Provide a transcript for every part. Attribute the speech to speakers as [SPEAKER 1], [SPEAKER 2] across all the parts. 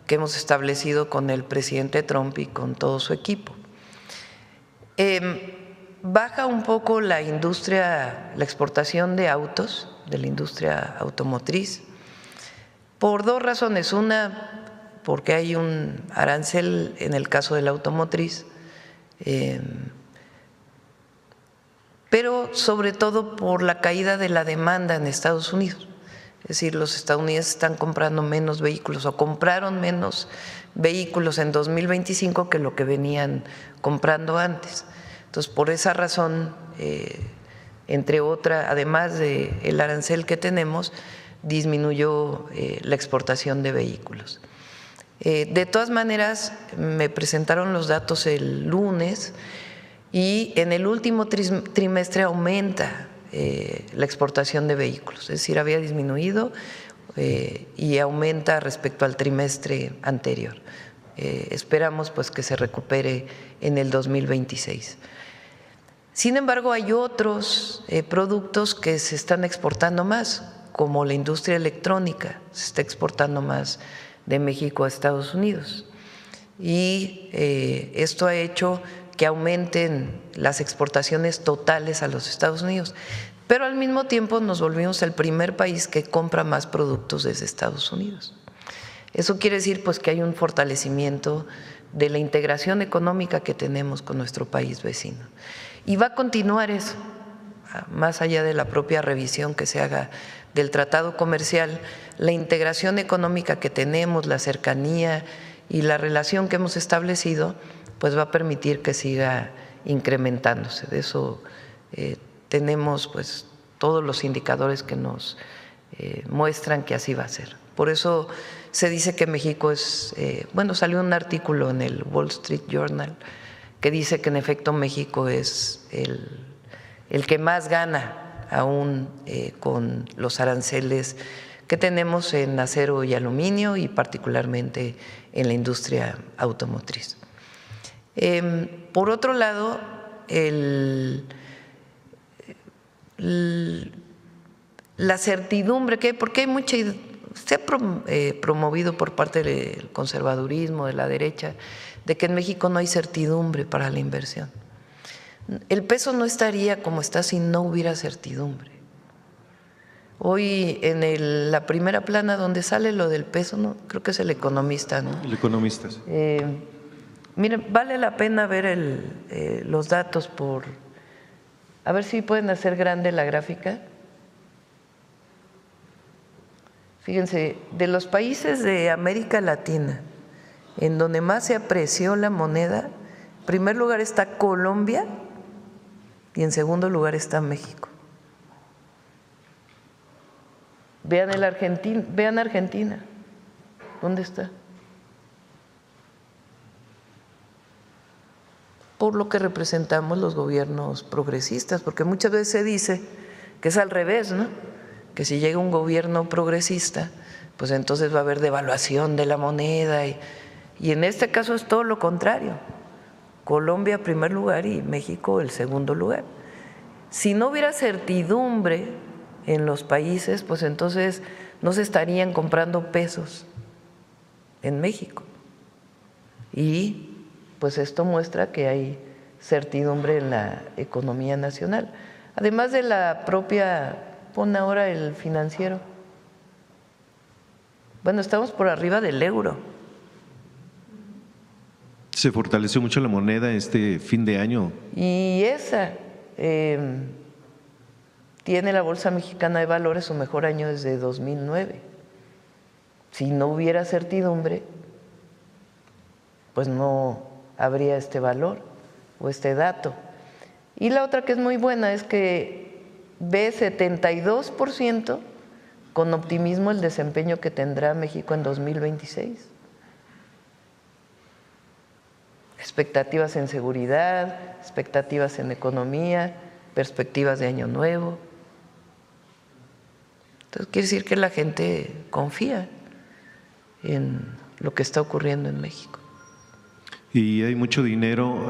[SPEAKER 1] que hemos establecido con el presidente Trump y con todo su equipo. Baja un poco la industria, la exportación de autos, de la industria automotriz, por dos razones. Una, porque hay un arancel en el caso de la automotriz, pero sobre todo por la caída de la demanda en Estados Unidos. Es decir, los estadounidenses están comprando menos vehículos o compraron menos vehículos en 2025 que lo que venían comprando antes. Entonces, por esa razón, entre otras, además del arancel que tenemos, disminuyó la exportación de vehículos. De todas maneras, me presentaron los datos el lunes y en el último trimestre aumenta la exportación de vehículos, es decir, había disminuido y aumenta respecto al trimestre anterior. Esperamos pues que se recupere en el 2026. Sin embargo, hay otros productos que se están exportando más, como la industria electrónica, se está exportando más de México a Estados Unidos. Y esto ha hecho que aumenten las exportaciones totales a los Estados Unidos, pero al mismo tiempo nos volvimos el primer país que compra más productos desde Estados Unidos. Eso quiere decir pues que hay un fortalecimiento de la integración económica que tenemos con nuestro país vecino. Y va a continuar eso, más allá de la propia revisión que se haga del tratado comercial, la integración económica que tenemos, la cercanía y la relación que hemos establecido, pues va a permitir que siga incrementándose. De eso tenemos pues todos los indicadores que nos muestran que así va a ser. Por eso se dice que México es, bueno, salió un artículo en el Wall Street Journal que dice que en efecto México es el que más gana aún con los aranceles que tenemos en acero y aluminio y particularmente en la industria automotriz. Por otro lado, la certidumbre que hay, porque hay mucha, se ha promovido por parte del conservadurismo, de la derecha, de que en México no hay certidumbre para la inversión. El peso no estaría como está si no hubiera certidumbre. Hoy en la primera plana donde sale lo del peso, ¿no? Creo que es El Economista, ¿no?
[SPEAKER 2] El Economista, sí.
[SPEAKER 1] Miren, vale la pena ver los datos a ver si pueden hacer grande la gráfica. Fíjense, de los países de América Latina, en donde más se apreció la moneda, en primer lugar está Colombia y en segundo lugar está México. Vean Argentina, ¿dónde está? Por lo que representamos los gobiernos progresistas, porque muchas veces se dice que es al revés, ¿no? Que si llega un gobierno progresista, pues entonces va a haber devaluación de la moneda y en este caso es todo lo contrario. Colombia primer lugar y México el segundo lugar. Si no hubiera certidumbre en los países, pues entonces no se estarían comprando pesos en México. Y pues esto muestra que hay certidumbre en la economía nacional. Además de la propia, pon ahora el Financiero. Bueno, estamos por arriba del euro.
[SPEAKER 2] Se fortaleció mucho la moneda este fin de año.
[SPEAKER 1] Y esa tiene la Bolsa Mexicana de Valores su mejor año desde 2009. Si no hubiera certidumbre, pues no habría este valor o este dato. Y la otra que es muy buena es que ve 72% con optimismo el desempeño que tendrá México en 2026. Expectativas en seguridad, expectativas en economía, perspectivas de año nuevo. Entonces quiere decir que la gente confía en lo que está ocurriendo en México.
[SPEAKER 2] Y hay mucho dinero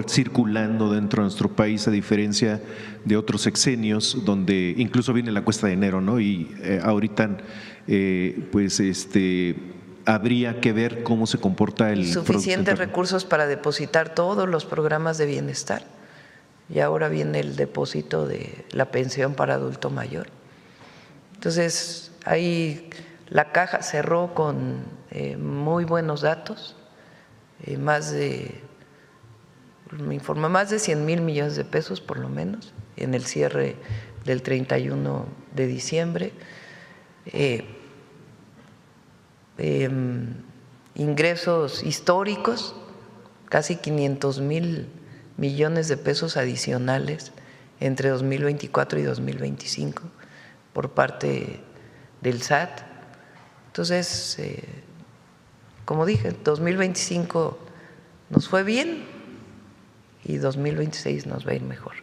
[SPEAKER 2] circulando dentro de nuestro país, a diferencia de otros sexenios, donde incluso viene la cuesta de enero, ¿no? Y ahorita, pues habría que ver cómo se comporta el
[SPEAKER 1] suficientes recursos para depositar todos los programas de bienestar. Y ahora viene el depósito de la pensión para adulto mayor. Entonces, ahí la caja cerró con muy buenos datos, me informa, más de 100,000 millones de pesos por lo menos en el cierre del 31 de diciembre. Ingresos históricos, casi 500,000 millones de pesos adicionales entre 2024 y 2025 por parte del SAT. Entonces, como dije, 2025 nos fue bien y 2026 nos va a ir mejor.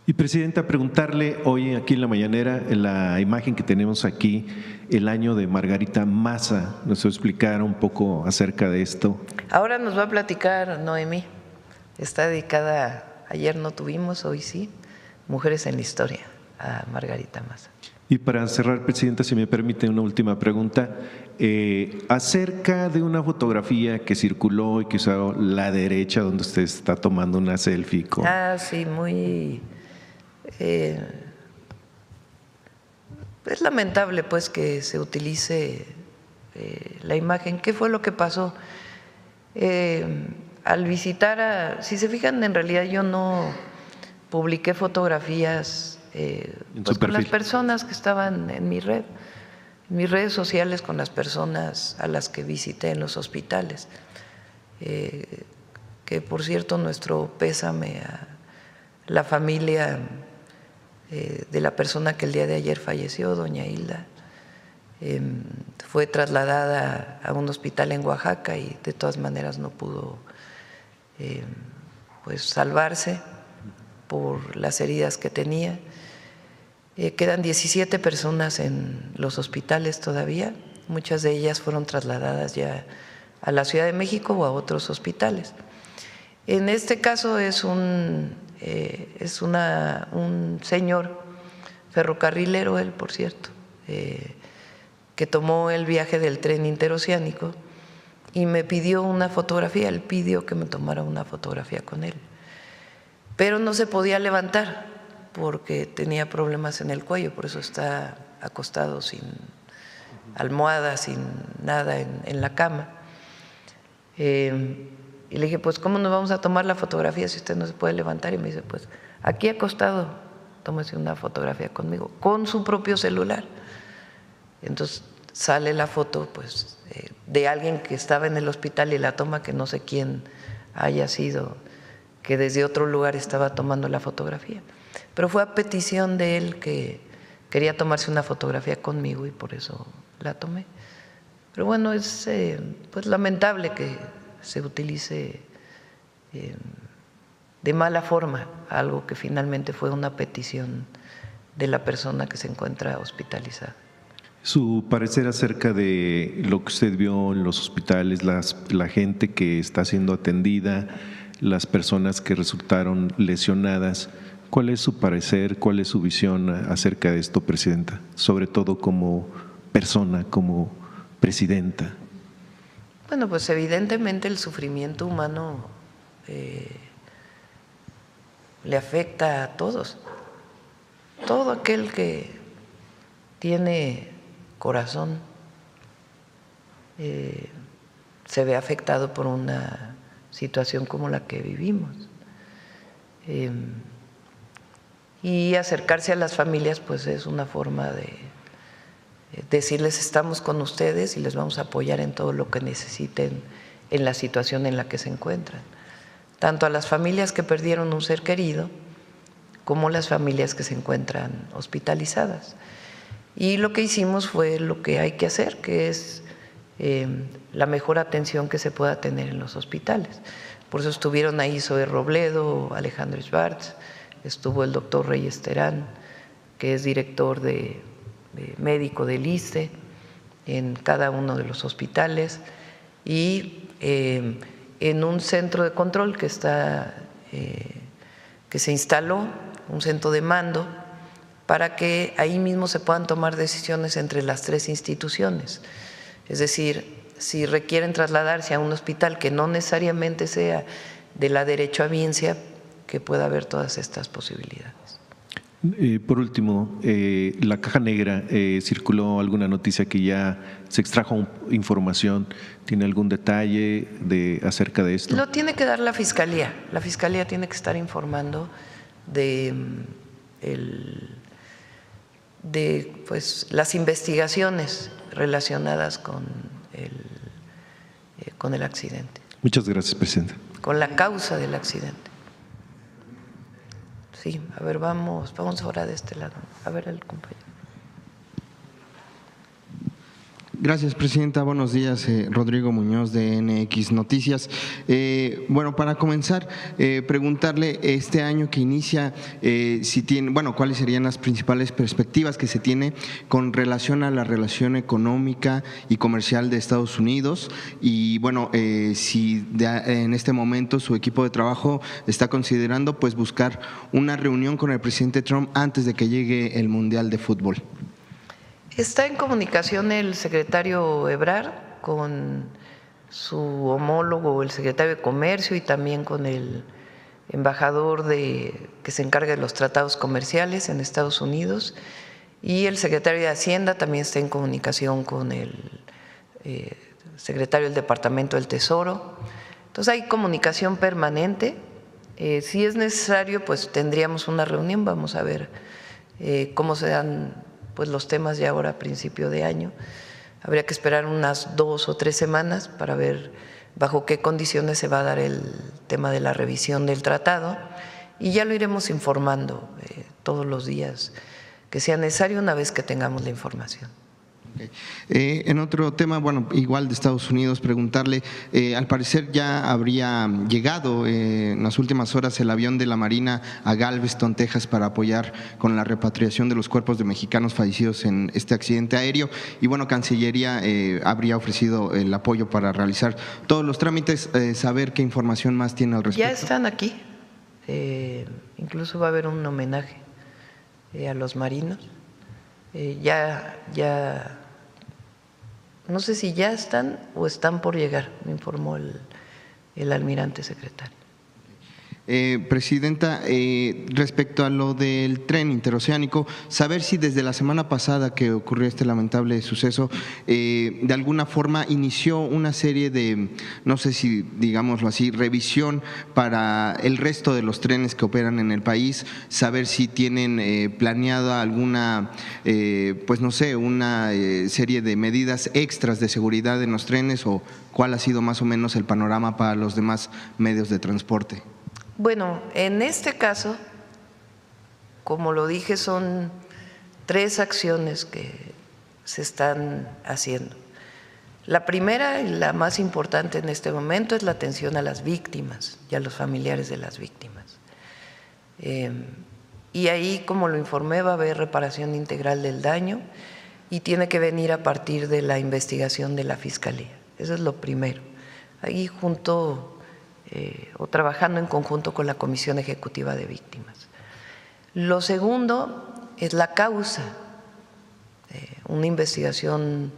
[SPEAKER 2] Y Presidenta, preguntarle hoy aquí en la mañanera, en la imagen que tenemos aquí, el año de Margarita Maza, ¿nos va a explicar un poco acerca de esto?
[SPEAKER 1] Ahora nos va a platicar Noemí, está dedicada, ayer no tuvimos, hoy sí, Mujeres en la Historia, a Margarita Maza.
[SPEAKER 2] Y para cerrar, Presidenta, si me permite una última pregunta, acerca de una fotografía que circuló y que usó la derecha, donde usted está tomando una selfie con…
[SPEAKER 1] Sí, muy… es lamentable pues que se utilice la imagen. ¿Qué fue lo que pasó? Al visitar si se fijan, en realidad yo no publiqué fotografías pues con las personas que estaban en mis redes sociales, con las personas a las que visité en los hospitales, que por cierto nuestro pésame a la familia de la persona que el día de ayer falleció, doña Hilda. Fue trasladada a un hospital en Oaxaca y de todas maneras no pudo pues salvarse por las heridas que tenía. Quedan 17 personas en los hospitales todavía, muchas de ellas fueron trasladadas ya a la Ciudad de México o a otros hospitales. En este caso es un señor ferrocarrilero, él por cierto, que tomó el viaje del tren interoceánico y me pidió una fotografía, él pidió que me tomara una fotografía con él, pero no se podía levantar porque tenía problemas en el cuello, por eso está acostado sin almohada, sin nada en la cama. Y le dije, pues ¿cómo nos vamos a tomar la fotografía si usted no se puede levantar? Y me dice, pues aquí acostado, tómese una fotografía conmigo, con su propio celular. Entonces sale la foto pues de alguien que estaba en el hospital y la toma, que no sé quién haya sido, que desde otro lugar estaba tomando la fotografía. Pero fue a petición de él, que quería tomarse una fotografía conmigo y por eso la tomé. Pero bueno, es pues lamentable que se utilice de mala forma algo que finalmente fue una petición de la persona que se encuentra hospitalizada.
[SPEAKER 2] Su parecer acerca de lo que usted vio en los hospitales, la gente que está siendo atendida, las personas que resultaron lesionadas, ¿cuál es su parecer, cuál es su visión acerca de esto, Presidenta? Sobre todo como persona, como presidenta.
[SPEAKER 1] Bueno, pues evidentemente el sufrimiento humano le afecta a todos. Todo aquel que tiene corazón se ve afectado por una situación como la que vivimos. Y acercarse a las familias pues es una forma de decirles estamos con ustedes y les vamos a apoyar en todo lo que necesiten en la situación en la que se encuentran, tanto a las familias que perdieron un ser querido como las familias que se encuentran hospitalizadas. Y lo que hicimos fue lo que hay que hacer, que es la mejor atención que se pueda tener en los hospitales. Por eso estuvieron ahí Zoe Robledo, Alejandro Schwartz, estuvo el doctor Reyes Terán, que es director médico del ISSSTE en cada uno de los hospitales, y en un centro de control que se instaló, un centro de mando, para que ahí mismo se puedan tomar decisiones entre las tres instituciones. Es decir, si requieren trasladarse a un hospital que no necesariamente sea de la derechohabiencia, que pueda haber todas estas posibilidades.
[SPEAKER 2] Por último, la caja negra, circuló alguna noticia que ya se extrajo información. ¿Tiene algún detalle acerca de esto?
[SPEAKER 1] Lo tiene que dar la Fiscalía. La Fiscalía tiene que estar informando de pues, las investigaciones relacionadas con el accidente.
[SPEAKER 2] Muchas gracias, presidenta.
[SPEAKER 1] Con la causa del accidente. Sí, a ver, vamos ahora de este lado. A ver, el compañero.
[SPEAKER 3] Gracias, presidenta. Buenos días, Rodrigo Muñoz de NX Noticias. Bueno, para comenzar, preguntarle este año que inicia, si tiene, bueno, cuáles serían las principales perspectivas que se tiene con relación a la relación económica y comercial de Estados Unidos y, bueno, si en este momento su equipo de trabajo está considerando, pues, buscar una reunión con el presidente Trump antes de que llegue el Mundial de Fútbol.
[SPEAKER 1] Está en comunicación el secretario Ebrard con su homólogo, el secretario de Comercio, y también con el embajador que se encarga de los tratados comerciales en Estados Unidos, y el secretario de Hacienda también está en comunicación con el secretario del Departamento del Tesoro. Entonces hay comunicación permanente. Si es necesario, pues tendríamos una reunión. Vamos a ver cómo se dan pues los temas ya ahora a principio de año. Habría que esperar unas 2 o 3 semanas para ver bajo qué condiciones se va a dar el tema de la revisión del tratado, y ya lo iremos informando todos los días que sea necesario una vez que tengamos la información.
[SPEAKER 3] En otro tema, bueno, igual de Estados Unidos, preguntarle, al parecer ya habría llegado en las últimas horas el avión de la Marina a Galveston, Texas, para apoyar con la repatriación de los cuerpos de mexicanos fallecidos en este accidente aéreo, y bueno, Cancillería habría ofrecido el apoyo para realizar todos los trámites. Saber qué información más tiene al respecto.
[SPEAKER 1] Ya están aquí, incluso va a haber un homenaje a los marinos. Ya no sé si ya están o están por llegar, me informó el almirante secretario.
[SPEAKER 3] Presidenta, respecto a lo del tren interoceánico, saber si desde la semana pasada que ocurrió este lamentable suceso, de alguna forma inició una serie de, no sé si digámoslo así, revisión para el resto de los trenes que operan en el país, saber si tienen planeada alguna, pues no sé, una serie de medidas extras de seguridad en los trenes, o cuál ha sido más o menos el panorama para los demás medios de transporte.
[SPEAKER 1] Bueno, en este caso, como lo dije, son 3 acciones que se están haciendo. La primera y la más importante en este momento es la atención a las víctimas y a los familiares de las víctimas. Y ahí, como lo informé, va a haber reparación integral del daño y tiene que venir a partir de la investigación de la Fiscalía. Eso es lo primero. Ahí o trabajando en conjunto con la Comisión Ejecutiva de Víctimas. Lo segundo es la causa, una investigación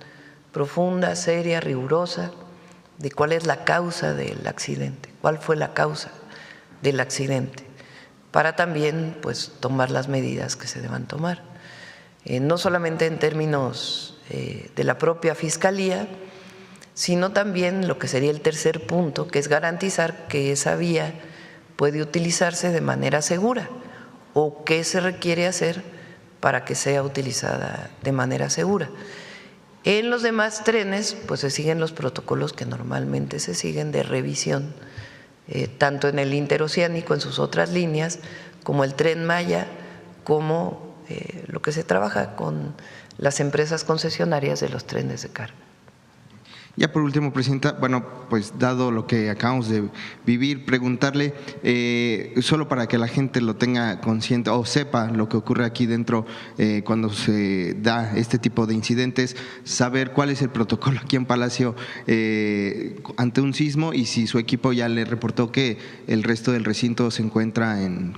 [SPEAKER 1] profunda, seria, rigurosa, de cuál es la causa del accidente, cuál fue la causa del accidente, para también, pues, tomar las medidas que se deban tomar, no solamente en términos de la propia Fiscalía, sino también lo que sería el tercer punto, que es garantizar que esa vía puede utilizarse de manera segura, o qué se requiere hacer para que sea utilizada de manera segura. En los demás trenes, pues se siguen los protocolos que normalmente se siguen de revisión, tanto en el interoceánico, en sus otras líneas, como el Tren Maya, como lo que se trabaja con las empresas concesionarias de los trenes de carga.
[SPEAKER 3] Ya por último, presidenta, bueno, pues dado lo que acabamos de vivir, preguntarle, solo para que la gente lo tenga consciente o sepa lo que ocurre aquí dentro cuando se da este tipo de incidentes, saber cuál es el protocolo aquí en Palacio ante un sismo, y si su equipo ya le reportó que el resto del recinto se encuentra en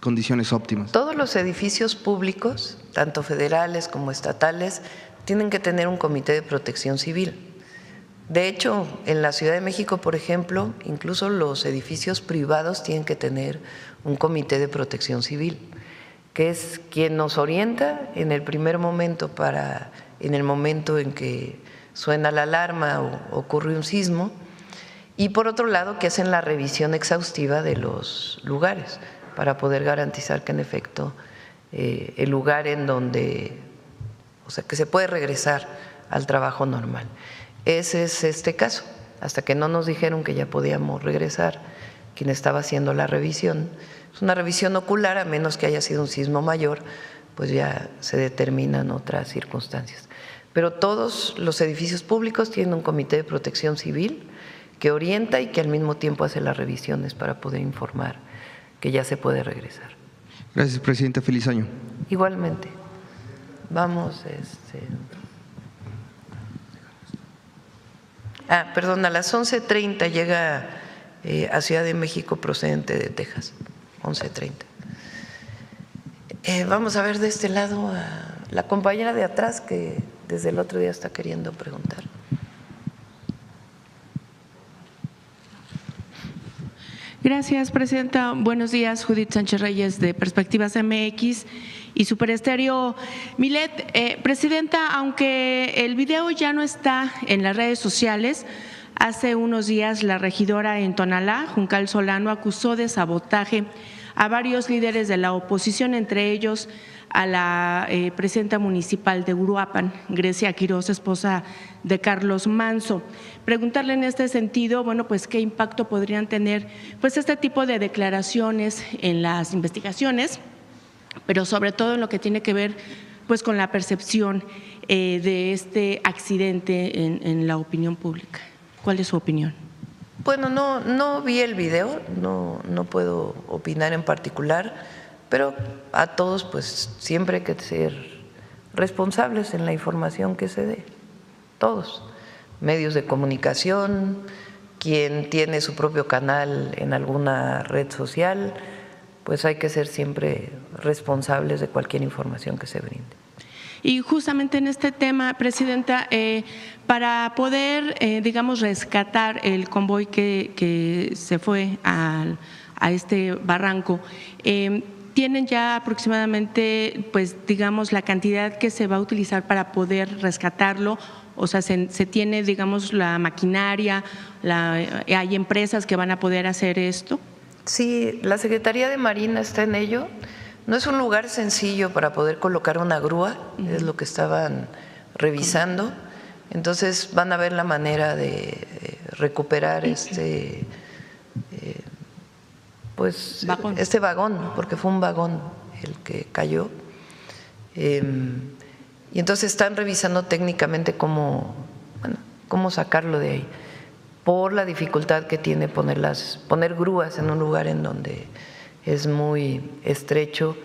[SPEAKER 3] condiciones óptimas.
[SPEAKER 1] Todos los edificios públicos, tanto federales como estatales, tienen que tener un comité de protección civil, De hecho, en la Ciudad de México, por ejemplo, incluso los edificios privados tienen que tener un comité de protección civil, que es quien nos orienta en el primer momento en el momento en que suena la alarma o ocurre un sismo, y por otro lado que hacen la revisión exhaustiva de los lugares para poder garantizar que en efecto el lugar en donde, o sea, que se puede regresar al trabajo normal. Ese es este caso. Hasta que no nos dijeron que ya podíamos regresar, quien estaba haciendo la revisión, es una revisión ocular, a menos que haya sido un sismo mayor, pues ya se determinan otras circunstancias. Pero todos los edificios públicos tienen un comité de protección civil que orienta y que al mismo tiempo hace las revisiones para poder informar que ya se puede regresar.
[SPEAKER 3] Gracias, presidenta. Feliz año.
[SPEAKER 1] Igualmente. Vamos, perdón, a las 11:30 llega a Ciudad de México procedente de Texas, 11:30. Vamos a ver de este lado a la compañera de atrás que desde el otro día está queriendo preguntar.
[SPEAKER 4] Gracias, presidenta. Buenos días, Judith Sánchez Reyes de Perspectivas MX y Super Estéreo Milet. Presidenta, aunque el video ya no está en las redes sociales, hace unos días la regidora en Tonalá, Juncal Solano, acusó de sabotaje a varios líderes de la oposición, entre ellos a la presidenta municipal de Uruapan, Grecia Quiroz, esposa de Carlos Manso. Preguntarle en este sentido, bueno, pues qué impacto podrían tener pues este tipo de declaraciones en las investigaciones, pero sobre todo en lo que tiene que ver pues con la percepción de este accidente en la opinión pública. ¿Cuál es su opinión?
[SPEAKER 1] Bueno, no vi el video, no puedo opinar en particular, pero a todos pues siempre hay que ser responsables en la información que se dé, todos, medios de comunicación, quien tiene su propio canal en alguna red social, pues hay que ser siempre responsables de cualquier información que se brinde.
[SPEAKER 4] Y justamente en este tema, presidenta, para poder, digamos, rescatar el convoy que se fue a este barranco, ¿tienen ya aproximadamente, pues, digamos, la cantidad que se va a utilizar para poder rescatarlo? O sea, se tiene, digamos, la maquinaria, hay empresas que van a poder hacer esto.
[SPEAKER 1] Sí, la Secretaría de Marina está en ello. No es un lugar sencillo para poder colocar una grúa, es lo que estaban revisando. Entonces van a ver la manera de recuperar este vagón, porque fue un vagón el que cayó. Y entonces están revisando técnicamente cómo sacarlo de ahí, por la dificultad que tiene poner grúas en un lugar en donde es muy estrecho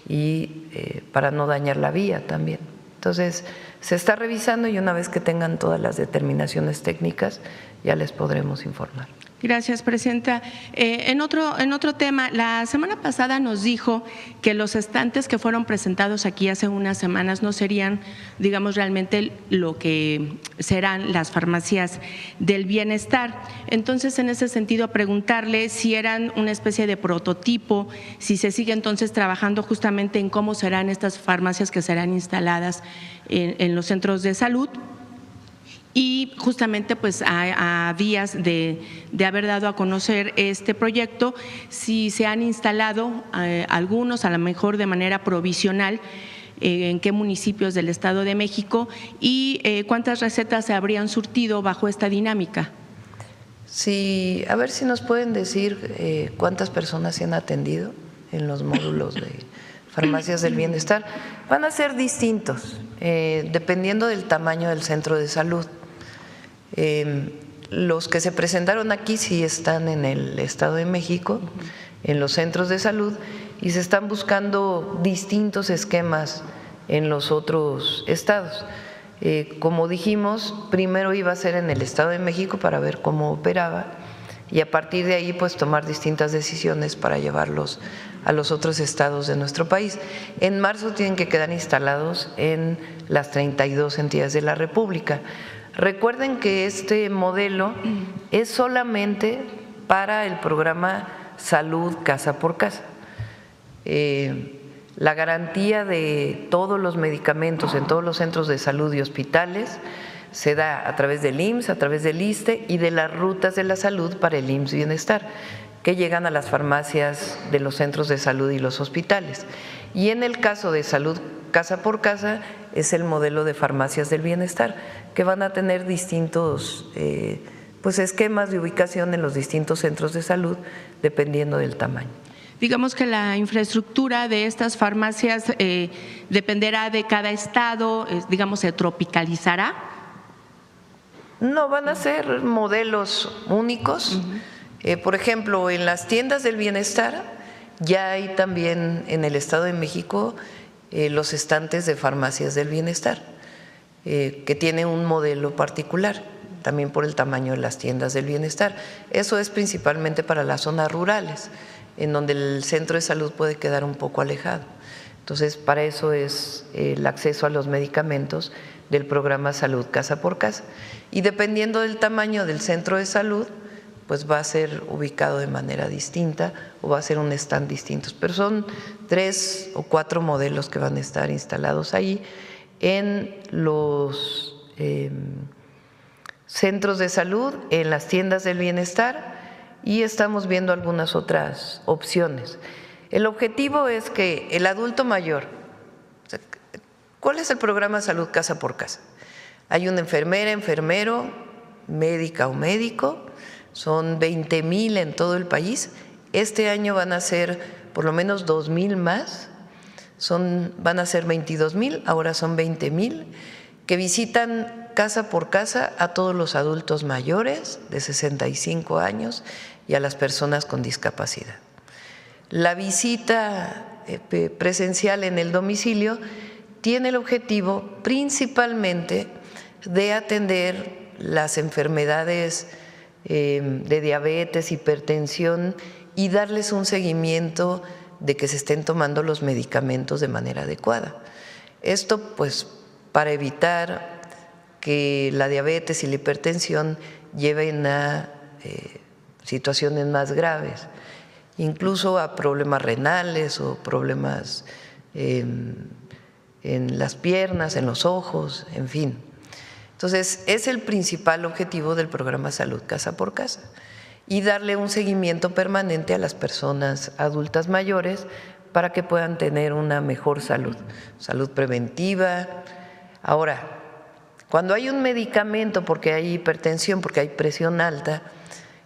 [SPEAKER 1] y para no dañar la vía también. Entonces se está revisando y una vez que tengan todas las determinaciones técnicas ya les podremos informar.
[SPEAKER 4] Gracias, presidenta. En otro tema, la semana pasada nos dijo que los estantes que fueron presentados aquí hace unas semanas no serían, digamos, realmente lo que serán las farmacias del bienestar. Entonces, en ese sentido, preguntarle si eran una especie de prototipo, si se sigue entonces trabajando justamente en cómo serán estas farmacias que serán instaladas en los centros de salud. Y justamente pues a días de haber dado a conocer este proyecto, si se han instalado algunos, a lo mejor de manera provisional, en qué municipios del Estado de México y cuántas recetas se habrían surtido bajo esta dinámica.
[SPEAKER 1] Sí, a ver si nos pueden decir cuántas personas se han atendido en los módulos de farmacias del bienestar. Van a ser distintos, dependiendo del tamaño del centro de salud. Los que se presentaron aquí sí están en el Estado de México, en los centros de salud, y se están buscando distintos esquemas en los otros estados. Como dijimos, primero iba a ser en el Estado de México para ver cómo operaba y a partir de ahí pues tomar distintas decisiones para llevarlos a los otros estados de nuestro país. En marzo tienen que quedar instalados en las 32 entidades de la República. Recuerden que este modelo es solamente para el programa Salud Casa por Casa. La garantía de todos los medicamentos en todos los centros de salud y hospitales se da a través del IMSS, a través del ISSSTE y de las rutas de la salud para el IMSS Bienestar, que llegan a las farmacias de los centros de salud y los hospitales. Y en el caso de Salud Casa por Casa es el modelo de farmacias del bienestar, que van a tener distintos pues esquemas de ubicación en los distintos centros de salud dependiendo del tamaño.
[SPEAKER 4] Digamos que la infraestructura de estas farmacias dependerá de cada estado, digamos, se tropicalizará.
[SPEAKER 1] No, van a ser modelos únicos. Por ejemplo, en las tiendas del bienestar ya hay también en el Estado de México los estantes de farmacias del bienestar, que tienen un modelo particular, también por el tamaño de las tiendas del bienestar. Eso es principalmente para las zonas rurales, en donde el centro de salud puede quedar un poco alejado. Entonces, para eso es el acceso a los medicamentos del programa Salud Casa por Casa. Y dependiendo del tamaño del centro de salud, pues va a ser ubicado de manera distinta o va a ser un stand distinto. Pero son 3 o 4 modelos que van a estar instalados ahí en los centros de salud, en las tiendas del bienestar, y estamos viendo algunas otras opciones. El objetivo es que el adulto mayor, ¿cuál es el programa Salud Casa por Casa? Hay una enfermera, enfermero, médica o médico, son 20,000 en todo el país. Este año van a ser por lo menos 2,000 más, van a ser 22,000, ahora son 20,000, que visitan casa por casa a todos los adultos mayores de 65 años y a las personas con discapacidad. La visita presencial en el domicilio tiene el objetivo principalmente de atender las enfermedades de diabetes, hipertensión y darles un seguimiento de que se estén tomando los medicamentos de manera adecuada. Esto pues para evitar que la diabetes y la hipertensión lleven a situaciones más graves, incluso a problemas renales o problemas en las piernas, en los ojos, en fin. Entonces, es el principal objetivo del programa Salud Casa por Casa y darle un seguimiento permanente a las personas adultas mayores para que puedan tener una mejor salud, salud preventiva. Ahora, cuando hay un medicamento porque hay hipertensión, porque hay presión alta,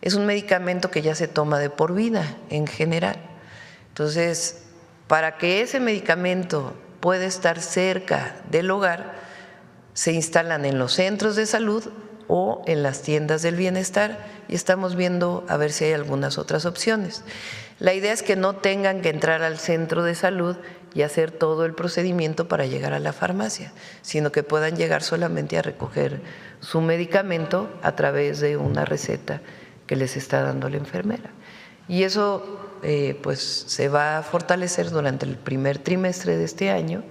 [SPEAKER 1] es un medicamento que ya se toma de por vida en general. Entonces, para que ese medicamento pueda estar cerca del hogar, se instalan en los centros de salud o en las tiendas del bienestar y estamos viendo a ver si hay algunas otras opciones. La idea es que no tengan que entrar al centro de salud y hacer todo el procedimiento para llegar a la farmacia, sino que puedan llegar solamente a recoger su medicamento a través de una receta que les está dando la enfermera. Y eso pues se va a fortalecer durante el primer trimestre de este año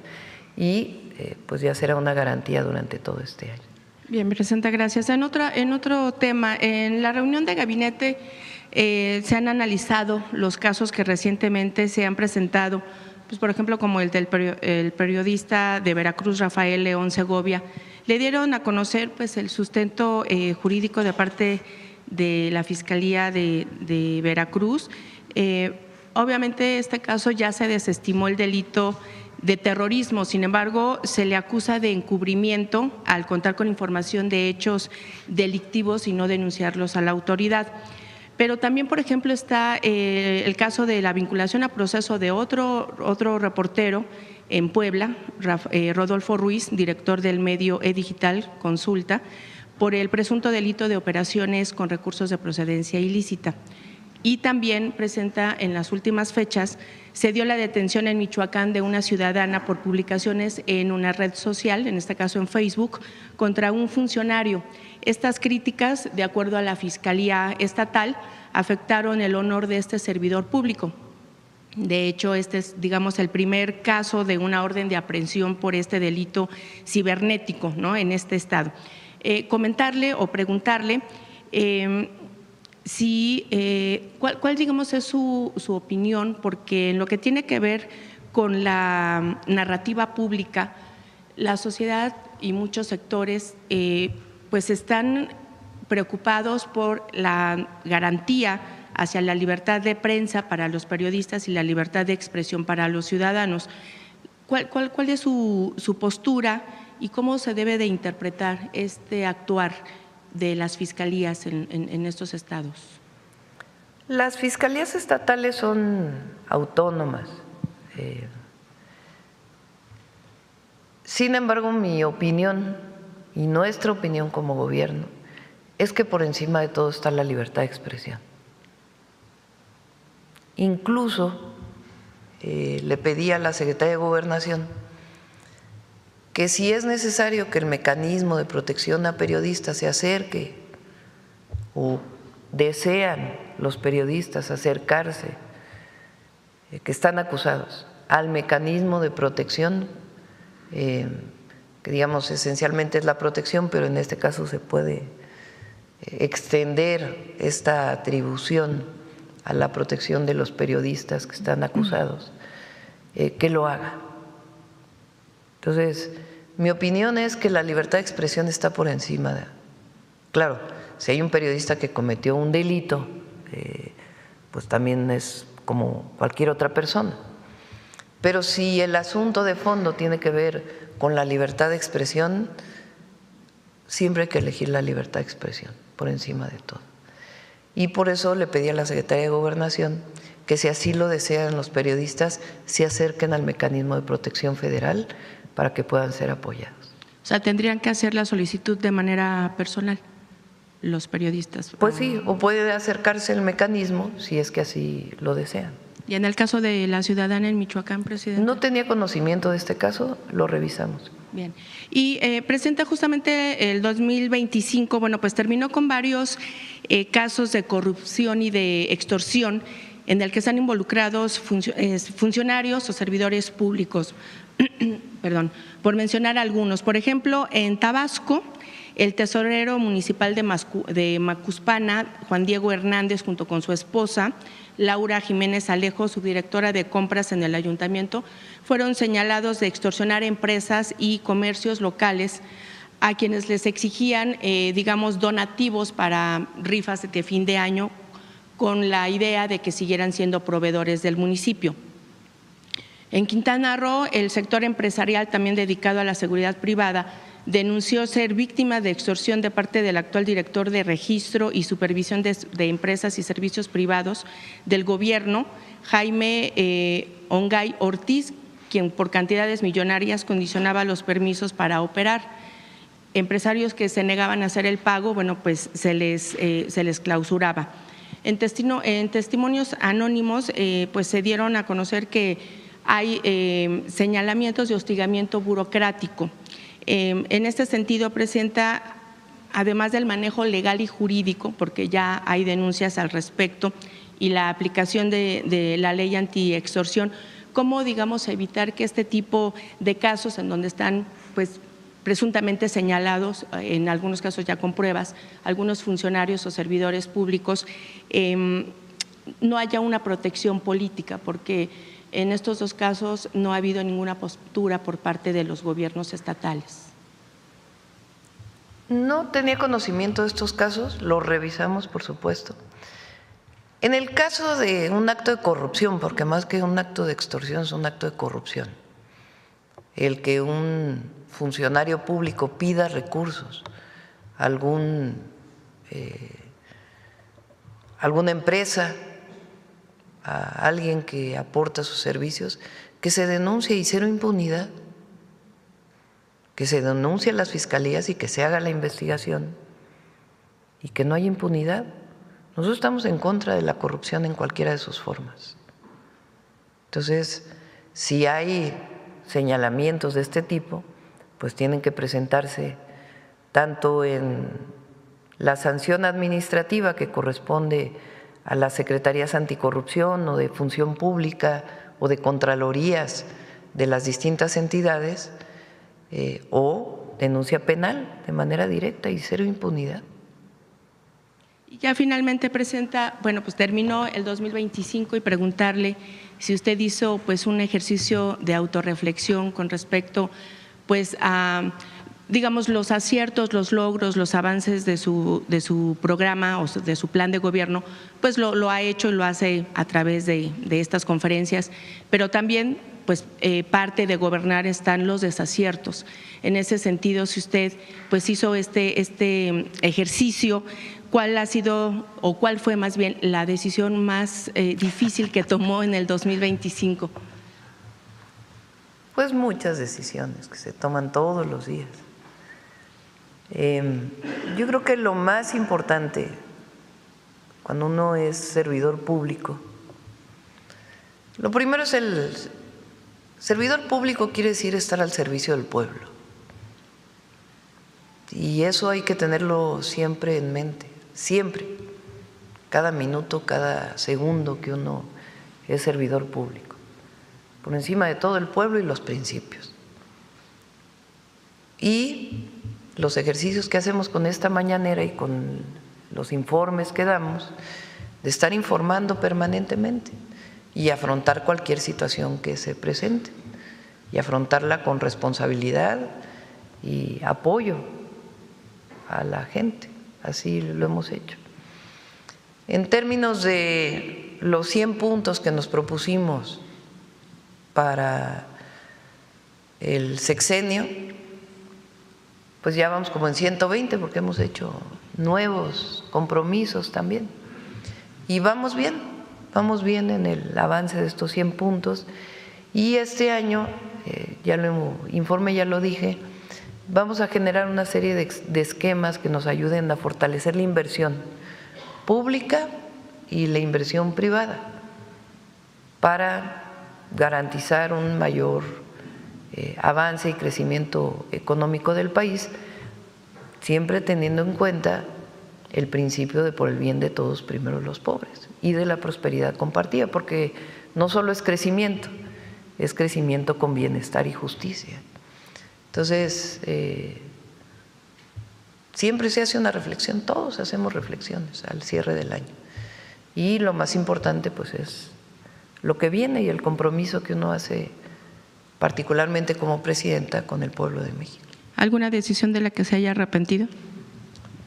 [SPEAKER 1] y pues ya será una garantía durante todo este año.
[SPEAKER 4] Bien, Presidenta, gracias. En otro tema, en la reunión de gabinete se han analizado los casos que recientemente se han presentado, pues por ejemplo como el del periodista de Veracruz, Rafael León Segovia. Le dieron a conocer pues el sustento jurídico de parte de la Fiscalía de Veracruz. Obviamente este caso ya se desestimó el delito de terrorismo, sin embargo se le acusa de encubrimiento al contar con información de hechos delictivos y no denunciarlos a la autoridad. Pero también, por ejemplo, está el caso de la vinculación a proceso de otro reportero en Puebla, Rodolfo Ruiz, director del medio eDigital Consulta, por el presunto delito de operaciones con recursos de procedencia ilícita. Y también presenta en las últimas fechas, se dio la detención en Michoacán de una ciudadana por publicaciones en una red social, en este caso en Facebook, contra un funcionario. Estas críticas, de acuerdo a la Fiscalía Estatal, afectaron el honor de este servidor público. De hecho, este es, digamos, el primer caso de una orden de aprehensión por este delito cibernético, ¿no?, en este estado. comentarle o preguntarle cuál digamos es su opinión, porque en lo que tiene que ver con la narrativa pública, la sociedad y muchos sectores pues están preocupados por la garantía hacia la libertad de prensa para los periodistas y la libertad de expresión para los ciudadanos. ¿Cuál es su postura y cómo se debe de interpretar este actuar de las fiscalías en estos estados?
[SPEAKER 1] Las fiscalías estatales son autónomas. Sin embargo, mi opinión y nuestra opinión como gobierno es que por encima de todo está la libertad de expresión. Incluso le pedí a la Secretaría de Gobernación que si es necesario que el mecanismo de protección a periodistas se acerque o desean los periodistas acercarse, que están acusados, al mecanismo de protección, que digamos esencialmente es la protección, pero en este caso se puede extender esta atribución a la protección de los periodistas que están acusados, que lo haga. Entonces, mi opinión es que la libertad de expresión está por encima de… Claro, si hay un periodista que cometió un delito, pues también es como cualquier otra persona. Pero si el asunto de fondo tiene que ver con la libertad de expresión, siempre hay que elegir la libertad de expresión por encima de todo. Y por eso le pedí a la Secretaría de Gobernación que, si así lo desean los periodistas, se acerquen al mecanismo de protección federal para que puedan ser apoyados.
[SPEAKER 4] O sea, ¿tendrían que hacer la solicitud de manera personal los periodistas?
[SPEAKER 1] Pues sí, o puede acercarse al mecanismo si es que así lo desean.
[SPEAKER 4] Y en el caso de la ciudadana en Michoacán, presidente.
[SPEAKER 1] No tenía conocimiento de este caso, lo revisamos.
[SPEAKER 4] Bien. Y presenta justamente el 2025, bueno, pues terminó con varios casos de corrupción y de extorsión en el que están involucrados funcionarios o servidores públicos. Perdón, por mencionar algunos. Por ejemplo, en Tabasco, el tesorero municipal de Macuspana, Juan Diego Hernández, junto con su esposa, Laura Jiménez Alejo, subdirectora de compras en el ayuntamiento, fueron señalados de extorsionar empresas y comercios locales a quienes les exigían, digamos, donativos para rifas de fin de año, con la idea de que siguieran siendo proveedores del municipio. En Quintana Roo, el sector empresarial, también dedicado a la seguridad privada, denunció ser víctima de extorsión de parte del actual director de registro y supervisión de empresas y servicios privados del gobierno, Jaime Ongay Ortiz, quien por cantidades millonarias condicionaba los permisos para operar. Empresarios que se negaban a hacer el pago, bueno, pues se les clausuraba. En testimonios anónimos, pues se dieron a conocer que hay señalamientos de hostigamiento burocrático. En este sentido, presenta, además del manejo legal y jurídico, porque ya hay denuncias al respecto, y la aplicación de la ley antiextorsión, cómo, digamos, evitar que este tipo de casos en donde están, pues, presuntamente señalados, en algunos casos ya con pruebas, algunos funcionarios o servidores públicos, no haya una protección política, porque en estos dos casos no ha habido ninguna postura por parte de los gobiernos estatales.
[SPEAKER 1] No tenía conocimiento de estos casos, los revisamos, por supuesto. En el caso de un acto de corrupción, porque más que un acto de extorsión es un acto de corrupción, el que un funcionario público pida recursos a alguna empresa, a alguien que aporta sus servicios, que se denuncie y cero impunidad, que se denuncie a las fiscalías y que se haga la investigación y que no haya impunidad. Nosotros estamos en contra de la corrupción en cualquiera de sus formas. Entonces, si hay señalamientos de este tipo, pues tienen que presentarse tanto en la sanción administrativa que corresponde a las secretarías anticorrupción o de función pública o de contralorías de las distintas entidades, o denuncia penal de manera directa y cero impunidad.
[SPEAKER 4] Y ya finalmente, Presidenta, bueno, pues terminó el 2025 y preguntarle si usted hizo pues un ejercicio de autorreflexión con respecto pues a, digamos, los aciertos, los logros, los avances de su programa o de su plan de gobierno, pues lo ha hecho y lo hace a través de estas conferencias, pero también pues parte de gobernar están los desaciertos. En ese sentido, si usted pues hizo este ejercicio, ¿cuál ha sido o cuál fue más bien la decisión más difícil que tomó en el 2025?
[SPEAKER 1] Pues muchas decisiones que se toman todos los días. Yo creo que lo más importante cuando uno es servidor público, lo primero es el servidor público quiere decir estar al servicio del pueblo. Y eso hay que tenerlo siempre en mente, siempre, cada minuto, cada segundo que uno es servidor público, por encima de todo el pueblo y los principios. Y los ejercicios que hacemos con esta mañanera y con los informes que damos, de estar informando permanentemente y afrontar cualquier situación que se presente y afrontarla con responsabilidad y apoyo a la gente. Así lo hemos hecho. En términos de los 100 puntos que nos propusimos para el sexenio, pues ya vamos como en 120 porque hemos hecho nuevos compromisos también. Y vamos bien en el avance de estos 100 puntos. Y este año, informe ya lo dije, vamos a generar una serie de esquemas que nos ayuden a fortalecer la inversión pública y la inversión privada para garantizar un mayor avance y crecimiento económico del país, siempre teniendo en cuenta el principio de por el bien de todos, primero los pobres, y de la prosperidad compartida, porque no solo es crecimiento con bienestar y justicia. Entonces, siempre se hace una reflexión, todos hacemos reflexiones al cierre del año. Y lo más importante pues es lo que viene y el compromiso que uno hace particularmente como presidenta con el pueblo de México.
[SPEAKER 4] ¿Alguna decisión de la que se haya arrepentido?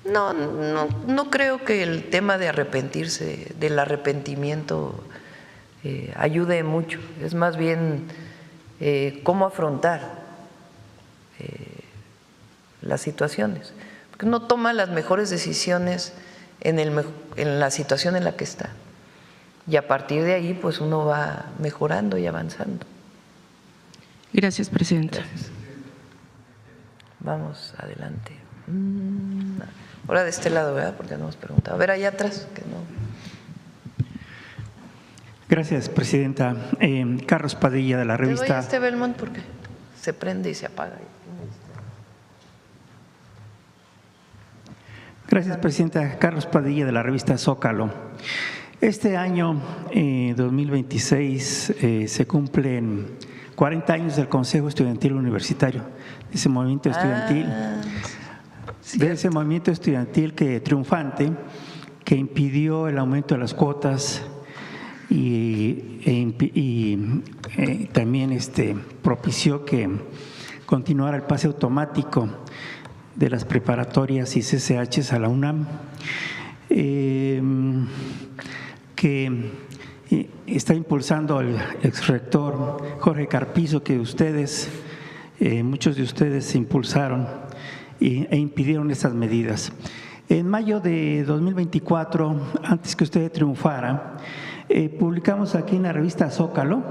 [SPEAKER 1] No creo que el tema de arrepentirse, del arrepentimiento ayude mucho, es más bien cómo afrontar las situaciones, porque uno toma las mejores decisiones en la situación en la que está y a partir de ahí pues uno va mejorando y avanzando.
[SPEAKER 4] Gracias, Presidenta.
[SPEAKER 1] Gracias. Vamos adelante. Ahora de este lado, ¿verdad? Porque no hemos preguntado. A ver, allá atrás, que no.
[SPEAKER 5] Gracias, Presidenta. Carlos Padilla, de la revista…
[SPEAKER 1] ¿Te doy Belmont? Porque se prende y se apaga.
[SPEAKER 5] Gracias, Presidenta. Carlos Padilla, de la revista Zócalo. Este año 2026 se cumplen 40 años del Consejo Estudiantil Universitario, ese movimiento estudiantil, de ese movimiento estudiantil triunfante que impidió el aumento de las cuotas y también propició que continuara el pase automático de las preparatorias y CCHs a la UNAM, que está impulsando el exrector Jorge Carpizo, que muchos de ustedes impulsaron e impidieron estas medidas. En mayo de 2024, antes que usted triunfara, publicamos aquí en la revista Zócalo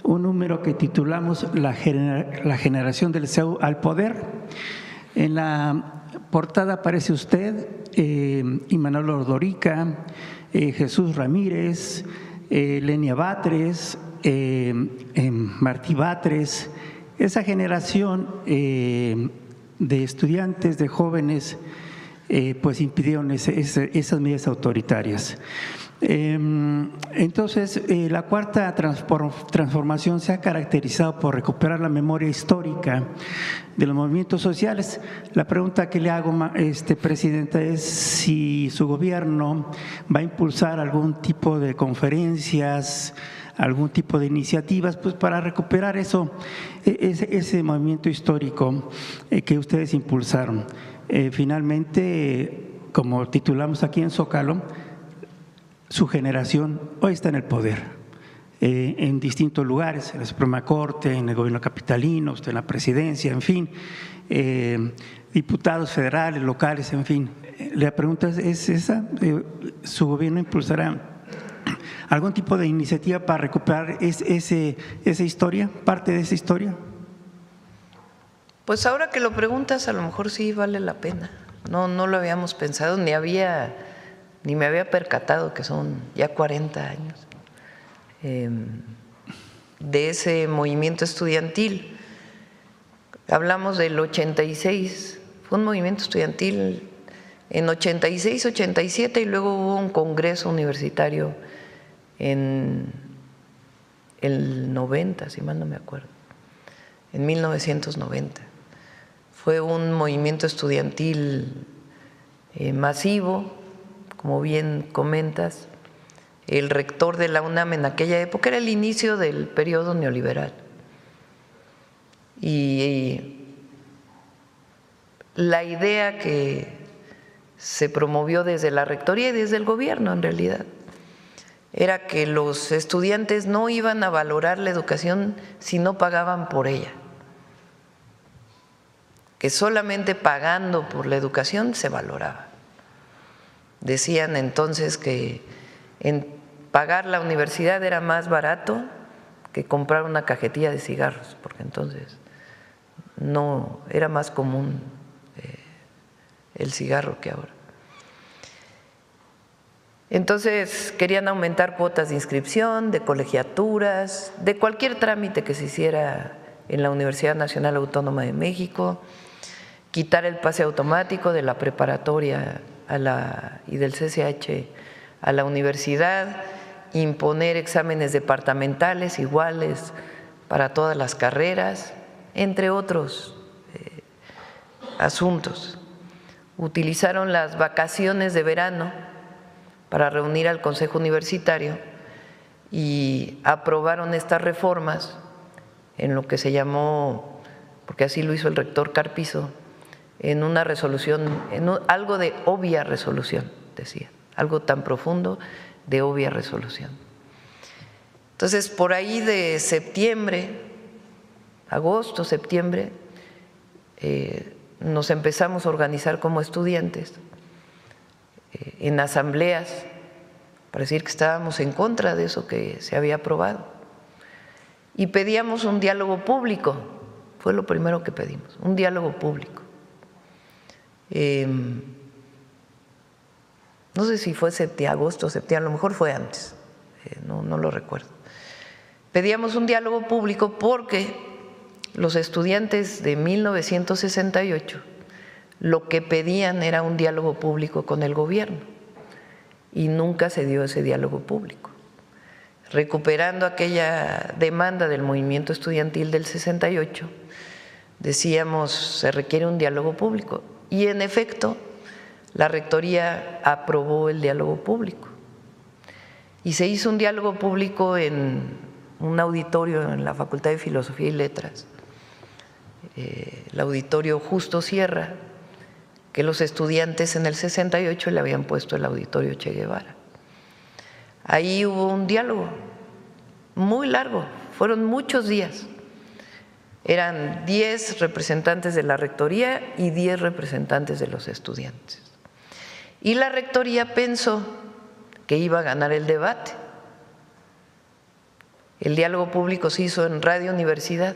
[SPEAKER 5] un número que titulamos La generación del CEU al poder. En la portada aparece usted, Imanol Ordorica, Jesús Ramírez, Lenia Batres, Martí Batres, esa generación de estudiantes, de jóvenes pues impidieron esas medidas autoritarias. Entonces, la cuarta transformación se ha caracterizado por recuperar la memoria histórica de los movimientos sociales. La pregunta que le hago, Presidenta, es si su gobierno va a impulsar algún tipo de conferencias, algún tipo de iniciativas, pues para recuperar ese movimiento histórico que ustedes impulsaron. Finalmente, como titulamos aquí en Zócalo, su generación hoy está en el poder, en distintos lugares, en la Suprema Corte, en el gobierno capitalino, usted en la presidencia, en fin, diputados federales, locales, en fin. La pregunta es esa, ¿su gobierno impulsará algún tipo de iniciativa para recuperar esa historia, parte de esa historia?
[SPEAKER 1] Pues ahora que lo preguntas, a lo mejor sí vale la pena. No lo habíamos pensado, ni me había percatado que son ya 40 años de ese movimiento estudiantil. Hablamos del 86, fue un movimiento estudiantil en 86, 87 y luego hubo un congreso universitario en el 90, si mal no me acuerdo, en 1990. Fue un movimiento estudiantil masivo, como bien comentas. El rector de la UNAM en aquella época era el inicio del periodo neoliberal. Y la idea que se promovió desde la rectoría y desde el gobierno, en realidad, era que los estudiantes no iban a valorar la educación si no pagaban por ella, que solamente pagando por la educación se valoraba. Decían entonces que pagar la universidad era más barato que comprar una cajetilla de cigarros, porque entonces no era más común el cigarro que ahora. Entonces querían aumentar cuotas de inscripción, de colegiaturas, de cualquier trámite que se hiciera en la Universidad Nacional Autónoma de México, quitar el pase automático de la preparatoria y del CCH a la universidad, imponer exámenes departamentales iguales para todas las carreras, entre otros asuntos. Utilizaron las vacaciones de verano para reunir al Consejo Universitario y aprobaron estas reformas en lo que se llamó, porque así lo hizo el rector Carpizo, en una resolución, algo de obvia resolución, decía, algo tan profundo de obvia resolución. Entonces, por ahí de septiembre, agosto, septiembre, nos empezamos a organizar como estudiantes en asambleas para decir que estábamos en contra de eso que se había aprobado. Y pedíamos un diálogo público, fue lo primero que pedimos, un diálogo público. No sé si fue agosto o septiembre, a lo mejor fue antes, no lo recuerdo. Pedíamos un diálogo público porque los estudiantes de 1968 lo que pedían era un diálogo público con el gobierno y nunca se dio ese diálogo público. Recuperando aquella demanda del movimiento estudiantil del 68, decíamos se requiere un diálogo público y en efecto la rectoría aprobó el diálogo público y se hizo un diálogo público en un auditorio en la Facultad de Filosofía y Letras, el auditorio Justo Sierra, que los estudiantes en el 68 le habían puesto el auditorio Che Guevara. Ahí hubo un diálogo muy largo, fueron muchos días. Eran 10 representantes de la rectoría y 10 representantes de los estudiantes. Y la rectoría pensó que iba a ganar el debate. El diálogo público se hizo en Radio Universidad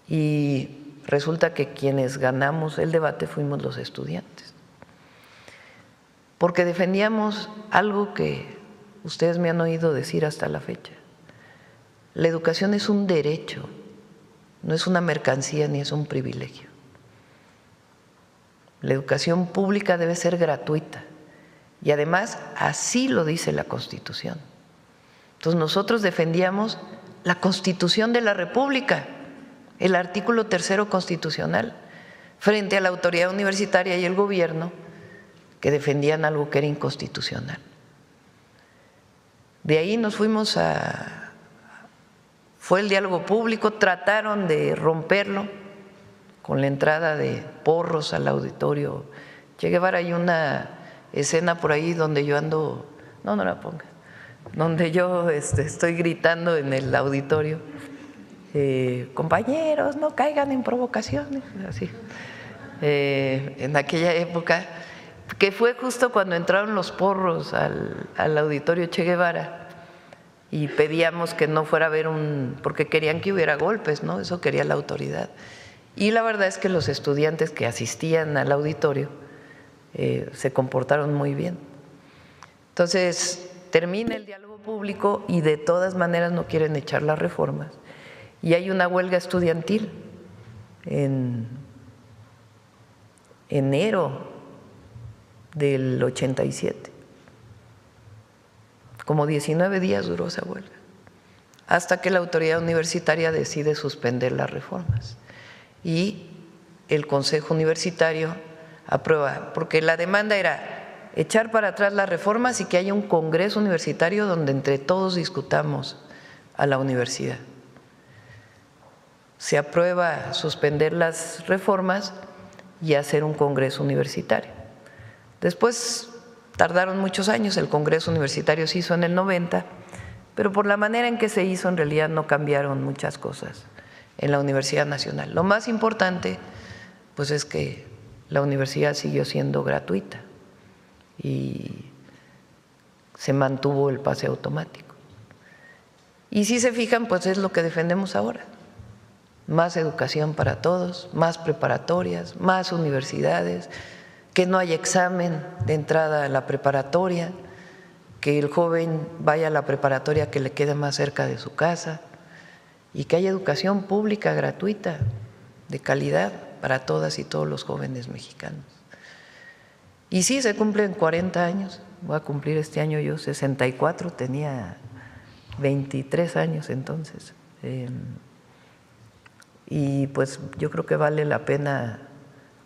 [SPEAKER 1] y resulta que quienes ganamos el debate fuimos los estudiantes, porque defendíamos algo que ustedes me han oído decir hasta la fecha. La educación es un derecho, no es una mercancía ni es un privilegio. La educación pública debe ser gratuita y además así lo dice la Constitución. Entonces nosotros defendíamos la Constitución de la República, el artículo 3º constitucional, frente a la autoridad universitaria y el gobierno que defendían algo que era inconstitucional. De ahí nos fuimos fue el diálogo público, trataron de romperlo con la entrada de porros al auditorio Che Guevara. Hay una escena por ahí donde yo ando, no la ponga, donde yo estoy gritando en el auditorio, compañeros, no caigan en provocaciones, así. En aquella época, que fue justo cuando entraron los porros al auditorio Che Guevara y pedíamos que no fuera a haber porque querían que hubiera golpes, ¿no? Eso quería la autoridad. Y la verdad es que los estudiantes que asistían al auditorio se comportaron muy bien. Entonces, termina el diálogo público y de todas maneras no quieren echar las reformas. Y hay una huelga estudiantil en enero del 87. Como 19 días duró esa huelga, hasta que la autoridad universitaria decide suspender las reformas. Y el Consejo Universitario aprueba, porque la demanda era echar para atrás las reformas y que haya un congreso universitario donde entre todos discutamos a la universidad. Se aprueba suspender las reformas y hacer un congreso universitario. Después tardaron muchos años, el congreso universitario se hizo en el 90, pero por la manera en que se hizo en realidad no cambiaron muchas cosas en la Universidad Nacional. Lo más importante pues es que la universidad siguió siendo gratuita y se mantuvo el pase automático. Y si se fijan, pues es lo que defendemos ahora: más educación para todos, más preparatorias, más universidades, que no haya examen de entrada a la preparatoria, que el joven vaya a la preparatoria que le quede más cerca de su casa y que haya educación pública gratuita, de calidad para todas y todos los jóvenes mexicanos. Y sí, se cumplen 40 años, voy a cumplir este año yo 64, tenía 23 años entonces. Y pues yo creo que vale la pena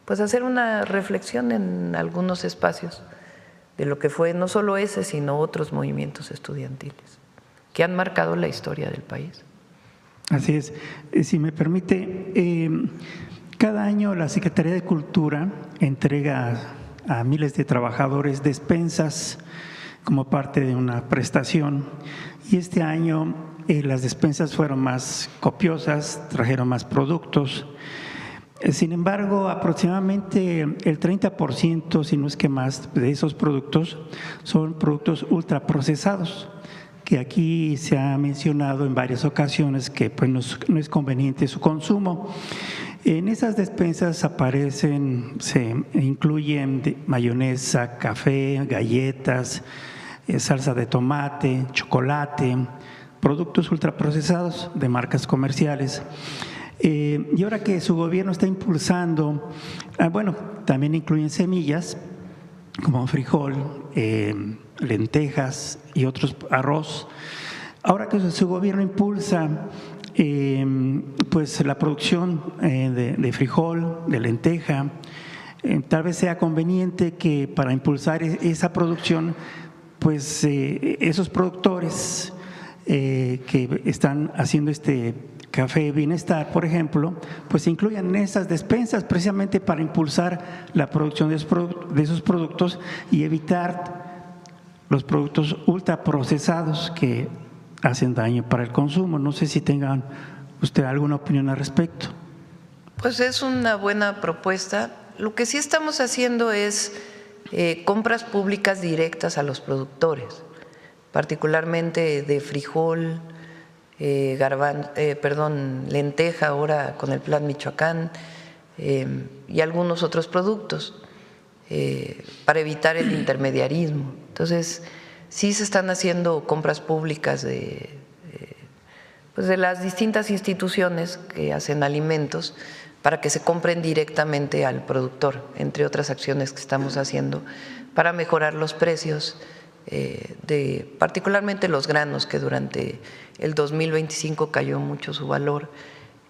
[SPEAKER 1] pues hacer una reflexión en algunos espacios de lo que fue no solo ese, sino otros movimientos estudiantiles que han marcado la historia del país.
[SPEAKER 5] Así es. Si me permite, cada año la Secretaría de Cultura entrega a miles de trabajadores despensas como parte de una prestación, y este año las despensas fueron más copiosas, trajeron más productos. Sin embargo, aproximadamente el 30%, si no es que más, de esos productos son productos ultraprocesados, que aquí se ha mencionado en varias ocasiones que pues no es conveniente su consumo. En esas despensas se incluyen mayonesa, café, galletas, salsa de tomate, chocolate, productos ultraprocesados de marcas comerciales. Y ahora que su gobierno está impulsando, también incluyen semillas como frijol, lentejas y otros, arroz. Ahora que su gobierno impulsa pues la producción de frijol, de lenteja, tal vez sea conveniente que para impulsar esa producción, pues esos productores que están haciendo Café Bienestar, por ejemplo, pues se incluyan en esas despensas precisamente para impulsar la producción de esos productos y evitar los productos ultraprocesados que hacen daño para el consumo. No sé si tengan usted alguna opinión al respecto.
[SPEAKER 1] Pues es una buena propuesta. Lo que sí estamos haciendo es compras públicas directas a los productores, particularmente de frijol, lenteja ahora con el Plan Michoacán y algunos otros productos para evitar el intermediarismo. Entonces, sí se están haciendo compras públicas de las distintas instituciones que hacen alimentos para que se compren directamente al productor, entre otras acciones que estamos haciendo para mejorar los precios particularmente los granos, que durante el 2025 cayó mucho su valor,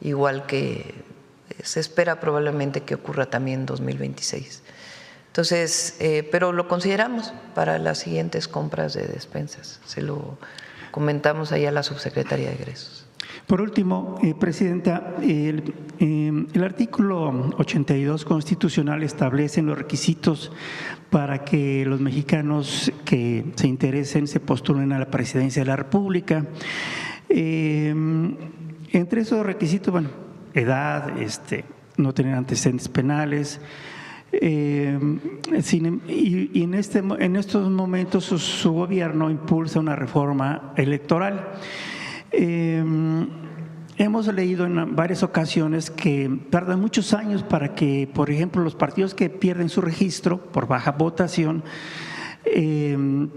[SPEAKER 1] igual que se espera probablemente que ocurra también en 2026. Entonces, pero lo consideramos para las siguientes compras de despensas. Se lo comentamos ahí a la subsecretaria de Egresos.
[SPEAKER 5] Por último, Presidenta, el artículo 82 constitucional establece los requisitos para que los mexicanos que se interesen se postulen a la presidencia de la República. Entre esos requisitos, bueno, edad, no tener antecedentes penales. Y en estos momentos su gobierno impulsa una reforma electoral. Hemos leído en varias ocasiones que tardan muchos años para que, por ejemplo, los partidos que pierden su registro por baja votación,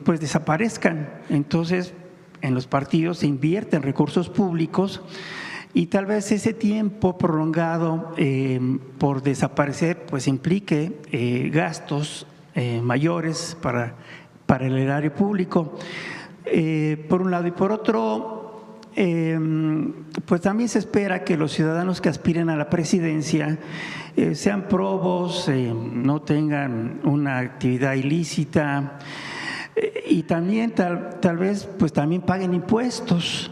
[SPEAKER 5] pues desaparezcan. Entonces, en los partidos se invierten recursos públicos y tal vez ese tiempo prolongado por desaparecer pues implique gastos mayores para el erario público, por un lado. Y por otro, pues también se espera que los ciudadanos que aspiren a la presidencia sean probos, no tengan una actividad ilícita y también tal vez pues también paguen impuestos.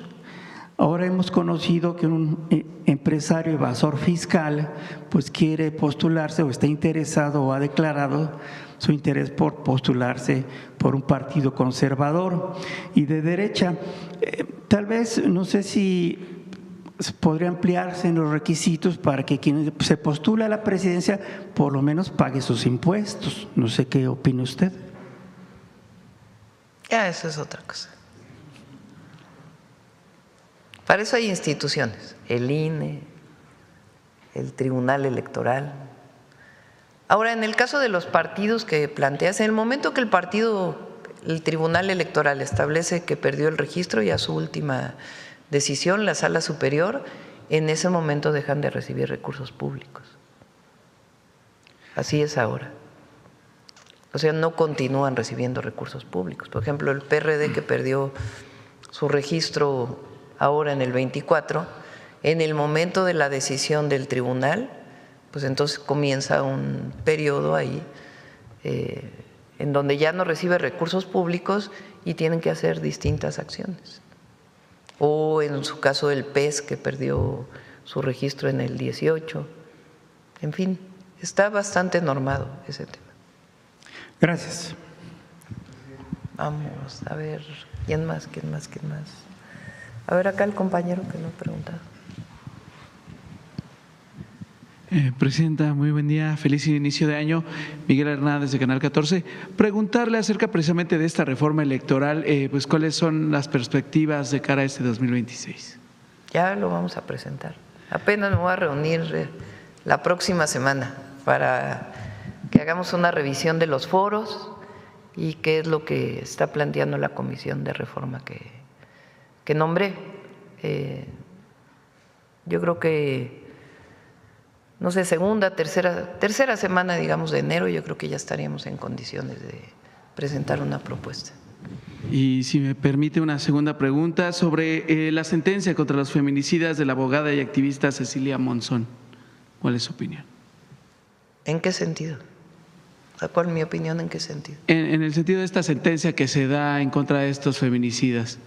[SPEAKER 5] Ahora hemos conocido que un empresario evasor fiscal pues quiere postularse o está interesado o ha declarado su interés por postularse por un partido conservador y de derecha. Tal vez, no sé si podría ampliarse en los requisitos para que quien se postule a la presidencia por lo menos pague sus impuestos. No sé qué opina usted.
[SPEAKER 1] Ya, eso es otra cosa. Para eso hay instituciones, el INE, el Tribunal Electoral. Ahora, en el caso de los partidos que planteas, en el momento que el Tribunal Electoral establece que perdió el registro, ya su última decisión, la Sala Superior, en ese momento dejan de recibir recursos públicos. Así es ahora. O sea, no continúan recibiendo recursos públicos. Por ejemplo, el PRD, que perdió su registro ahora en el 24, en el momento de la decisión del tribunal, pues entonces comienza un periodo ahí en donde ya no recibe recursos públicos y tienen que hacer distintas acciones. O en su caso el PES, que perdió su registro en el 18. En fin, está bastante normado ese tema.
[SPEAKER 5] Gracias.
[SPEAKER 1] Vamos a ver, ¿quién más? A ver, acá el compañero que no ha preguntado.
[SPEAKER 6] Presidenta, muy buen día, feliz inicio de año. Miguel Hernández de Canal 14. Preguntarle acerca precisamente de esta reforma electoral, pues cuáles son las perspectivas de cara a este 2026.
[SPEAKER 1] Ya lo vamos a presentar. Apenas me voy a reunir la próxima semana para que hagamos una revisión de los foros y qué es lo que está planteando la comisión de reforma que nombré. Yo creo que no sé, segunda, tercera semana, digamos, de enero, yo creo que ya estaríamos en condiciones de presentar una propuesta.
[SPEAKER 6] Y si me permite una segunda pregunta sobre la sentencia contra los feminicidas de la abogada y activista Cecilia Monzón. ¿Cuál es su opinión?
[SPEAKER 1] ¿En qué sentido? ¿Cuál es mi opinión? ¿En qué sentido?
[SPEAKER 6] En el sentido de esta sentencia que se da en contra de estos feminicidas.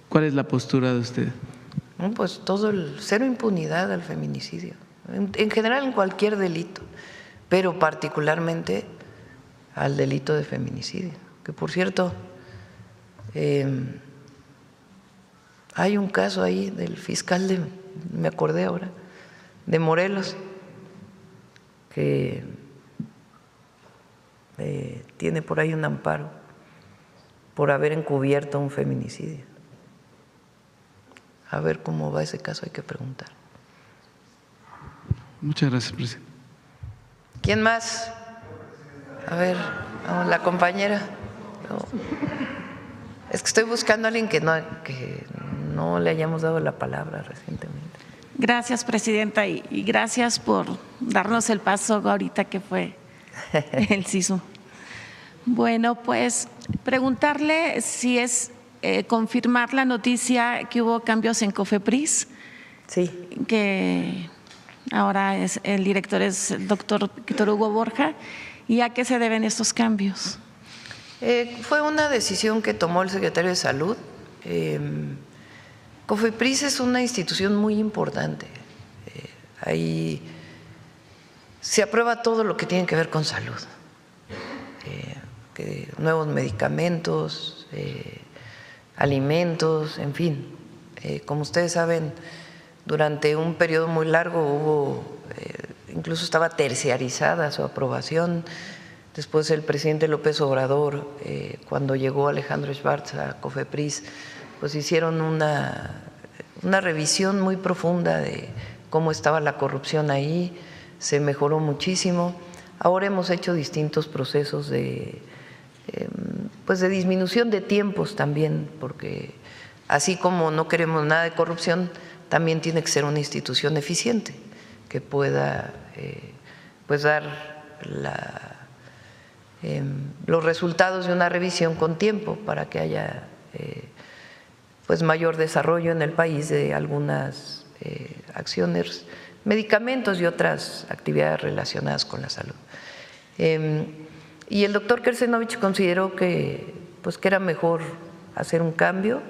[SPEAKER 6] ¿Cuál es la postura de usted?
[SPEAKER 1] Pues todo cero impunidad al feminicidio. En general en cualquier delito, pero particularmente al delito de feminicidio, que por cierto hay un caso ahí del fiscal me acordé ahora, de Morelos, que tiene por ahí un amparo por haber encubierto un feminicidio. A ver cómo va ese caso, hay que preguntar.
[SPEAKER 6] Muchas gracias, presidente.
[SPEAKER 1] ¿Quién más? A ver, la compañera. No. Es que estoy buscando a alguien que no le hayamos dado la palabra recientemente.
[SPEAKER 7] Gracias, presidenta, y gracias por darnos el paso ahorita que fue el sismo. Bueno, pues preguntarle si es confirmar la noticia que hubo cambios en COFEPRIS.
[SPEAKER 1] Sí.
[SPEAKER 7] Que ahora el director es el doctor Víctor Hugo Borja. ¿Y a qué se deben estos cambios?
[SPEAKER 1] Fue una decisión que tomó el secretario de Salud. COFEPRIS es una institución muy importante. Ahí se aprueba todo lo que tiene que ver con salud. Nuevos medicamentos, alimentos, en fin. Como ustedes saben, durante un periodo muy largo hubo, incluso estaba terciarizada su aprobación. Después el presidente López Obrador, cuando llegó Alejandro Schwartz a COFEPRIS, pues hicieron una revisión muy profunda de cómo estaba la corrupción ahí, se mejoró muchísimo. Ahora hemos hecho distintos procesos de disminución de tiempos también, porque así como no queremos nada de corrupción, también tiene que ser una institución eficiente que pueda dar los resultados de una revisión con tiempo para que haya mayor desarrollo en el país de algunas acciones, medicamentos y otras actividades relacionadas con la salud. Y el doctor Kersenovich consideró que era mejor hacer un cambio,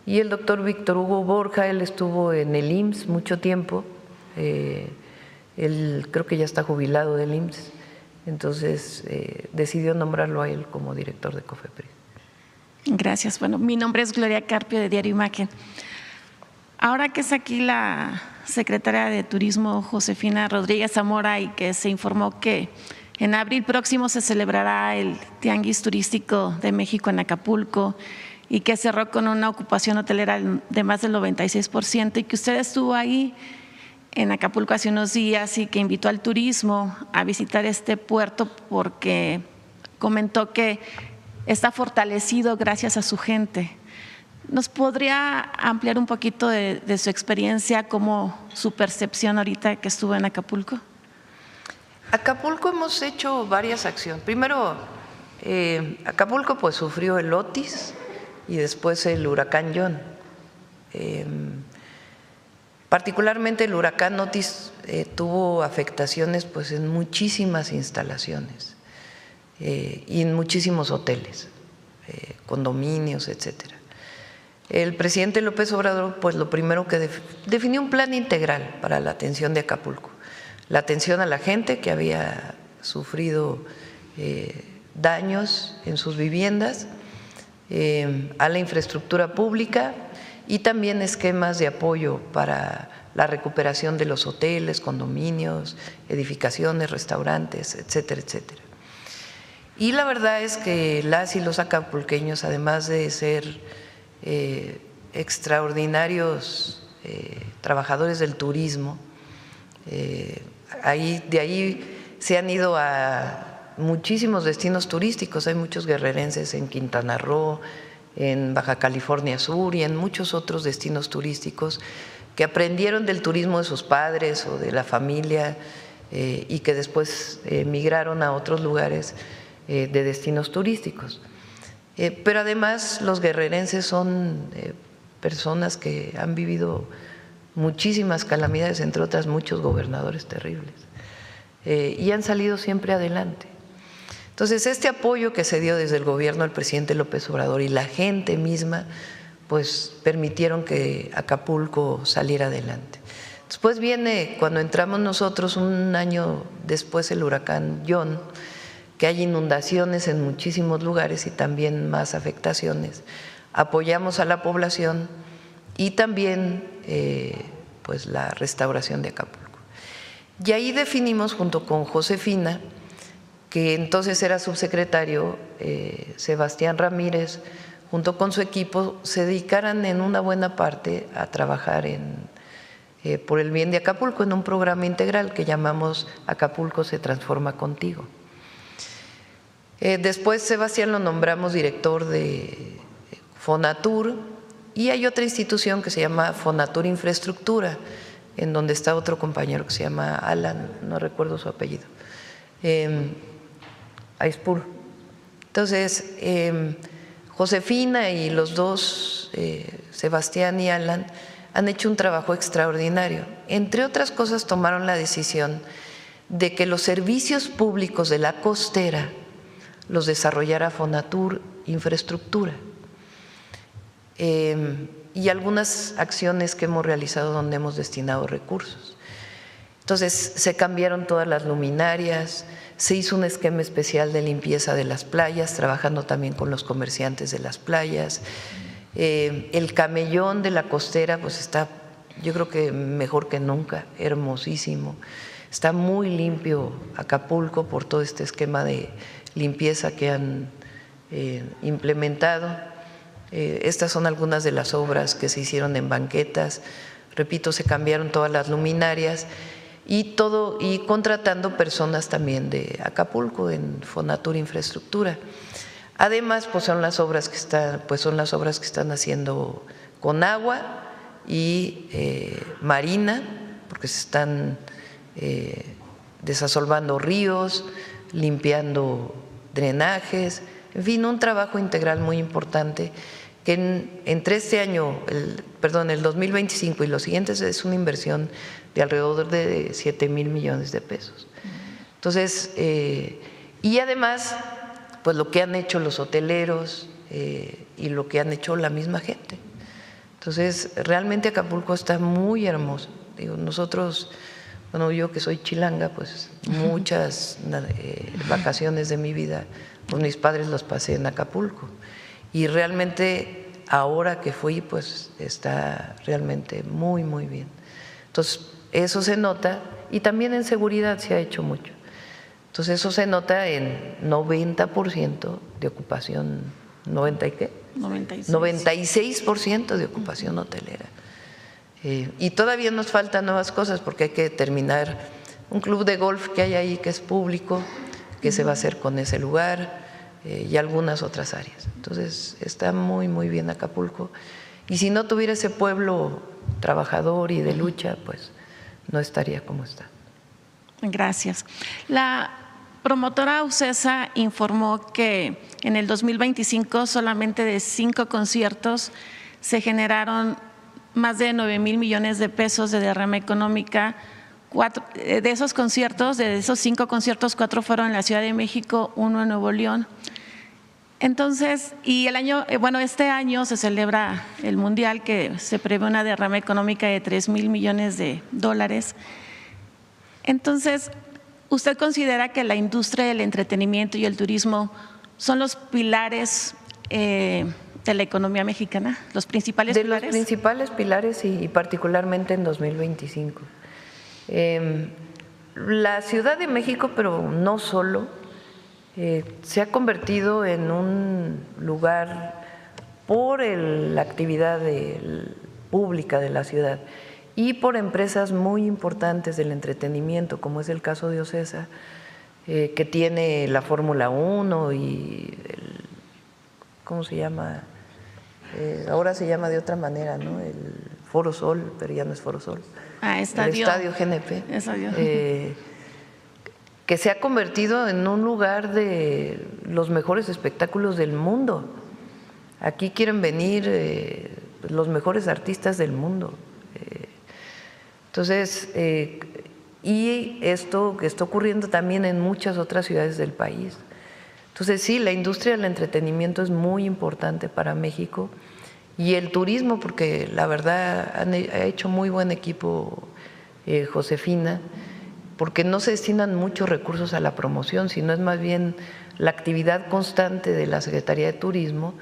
[SPEAKER 1] y el doctor Víctor Hugo Borja, él estuvo en el IMSS mucho tiempo, él creo que ya está jubilado del IMSS, entonces decidió nombrarlo a él como director de COFEPRIS.
[SPEAKER 7] Gracias. Bueno, mi nombre es Gloria Carpio, de Diario Imagen. Ahora que es aquí la secretaria de Turismo, Josefina Rodríguez Zamora, y que se informó que en abril próximo se celebrará el Tianguis Turístico de México en Acapulco, y que cerró con una ocupación hotelera de más del 96%, y que usted estuvo ahí en Acapulco hace unos días y que invitó al turismo a visitar este puerto porque comentó que está fortalecido gracias a su gente. ¿Nos podría ampliar un poquito de su experiencia, como su percepción ahorita que estuvo en Acapulco?
[SPEAKER 1] Acapulco hemos hecho varias acciones. Primero, Acapulco pues sufrió el Otis y después el huracán John. Particularmente el huracán Otis tuvo afectaciones pues en muchísimas instalaciones y en muchísimos hoteles, condominios, etcétera. El presidente López Obrador pues lo primero que definió un plan integral para la atención de Acapulco, la atención a la gente que había sufrido daños en sus viviendas, a la infraestructura pública y también esquemas de apoyo para la recuperación de los hoteles, condominios, edificaciones, restaurantes, etcétera, etcétera. Y la verdad es que las y los acapulqueños, además de ser extraordinarios trabajadores del turismo, de ahí se han ido a muchísimos destinos turísticos. Hay muchos guerrerenses en Quintana Roo, en Baja California Sur y en muchos otros destinos turísticos que aprendieron del turismo de sus padres o de la familia y que después migraron a otros lugares de destinos turísticos. Pero además los guerrerenses son personas que han vivido muchísimas calamidades, entre otras muchos gobernadores terribles, y han salido siempre adelante. Entonces, este apoyo que se dio desde el gobierno del presidente López Obrador y la gente misma, pues permitieron que Acapulco saliera adelante. Después viene, cuando entramos nosotros, un año después, el huracán John, que hay inundaciones en muchísimos lugares y también más afectaciones. Apoyamos a la población y también pues la restauración de Acapulco. Y ahí definimos junto con Josefina, que entonces era subsecretario, Sebastián Ramírez, junto con su equipo, se dedicaran en una buena parte a trabajar por el bien de Acapulco en un programa integral que llamamos Acapulco se transforma contigo. Después Sebastián lo nombramos director de Fonatur y hay otra institución que se llama Fonatur Infraestructura, en donde está otro compañero que se llama Alan, no recuerdo su apellido, Aispur. Entonces, Josefina y los dos, Sebastián y Alan, han hecho un trabajo extraordinario. Entre otras cosas, tomaron la decisión de que los servicios públicos de la costera los desarrollara Fonatur Infraestructura. Y algunas acciones que hemos realizado donde hemos destinado recursos. Entonces, se cambiaron todas las luminarias, se hizo un esquema especial de limpieza de las playas, trabajando también con los comerciantes de las playas. El camellón de la costera pues está, yo creo que mejor que nunca, hermosísimo. Está muy limpio Acapulco por todo este esquema de limpieza que han implementado. Estas son algunas de las obras que se hicieron en banquetas. Repito, se cambiaron todas las luminarias y contratando personas también de Acapulco en Fonatur Infraestructura. Además, pues son las obras que están haciendo con agua y marina, porque se están desasolvando ríos, limpiando drenajes, en fin, un trabajo integral muy importante que entre este año, el 2025 y los siguientes es una inversión de alrededor de 7,000 millones de pesos. Entonces, y además, pues lo que han hecho los hoteleros y lo que han hecho la misma gente. Entonces, realmente Acapulco está muy hermoso. Digo, nosotros, bueno, yo que soy chilanga, pues muchas vacaciones de mi vida, pues mis padres los pasé en Acapulco. Y realmente ahora que fui, pues está realmente muy, muy bien. Entonces, eso se nota y también en seguridad se ha hecho mucho. Entonces, eso se nota en 90% de ocupación, ¿90 y qué? 96% de ocupación hotelera. Y todavía nos faltan nuevas cosas porque hay que terminar un club de golf que hay ahí que es público, que se va a hacer con ese lugar y algunas otras áreas. Entonces, está muy, muy bien Acapulco. Y si no tuviera ese pueblo trabajador y de lucha, pues no estaría como está.
[SPEAKER 7] Gracias. La promotora UCESA informó que en el 2025 solamente de 5 conciertos se generaron más de 9,000 millones de pesos de derrama económica. De esos conciertos, de esos 5 conciertos, 4 fueron en la Ciudad de México, 1 en Nuevo León. Entonces, y este año se celebra el Mundial, que se prevé una derrama económica de 3,000 millones de dólares. Entonces, ¿usted considera que la industria del entretenimiento y el turismo son los pilares de la economía mexicana, los principales pilares?
[SPEAKER 1] De los principales pilares y particularmente en 2025. La Ciudad de México, pero no solo, se ha convertido en un lugar por la actividad pública de la ciudad y por empresas muy importantes del entretenimiento, como es el caso de OCESA, que tiene la Fórmula 1 y ¿cómo se llama? Ahora se llama de otra manera, ¿no? El Foro Sol, pero ya no es Foro Sol. El Estadio GNP. Que se ha convertido en un lugar de los mejores espectáculos del mundo. Aquí quieren venir los mejores artistas del mundo. Entonces, y esto que está ocurriendo también en muchas otras ciudades del país. Entonces, sí, la industria del entretenimiento es muy importante para México y el turismo, porque la verdad ha hecho muy buen equipo Josefina, porque no se destinan muchos recursos a la promoción, sino es más bien la actividad constante de la Secretaría de Turismo,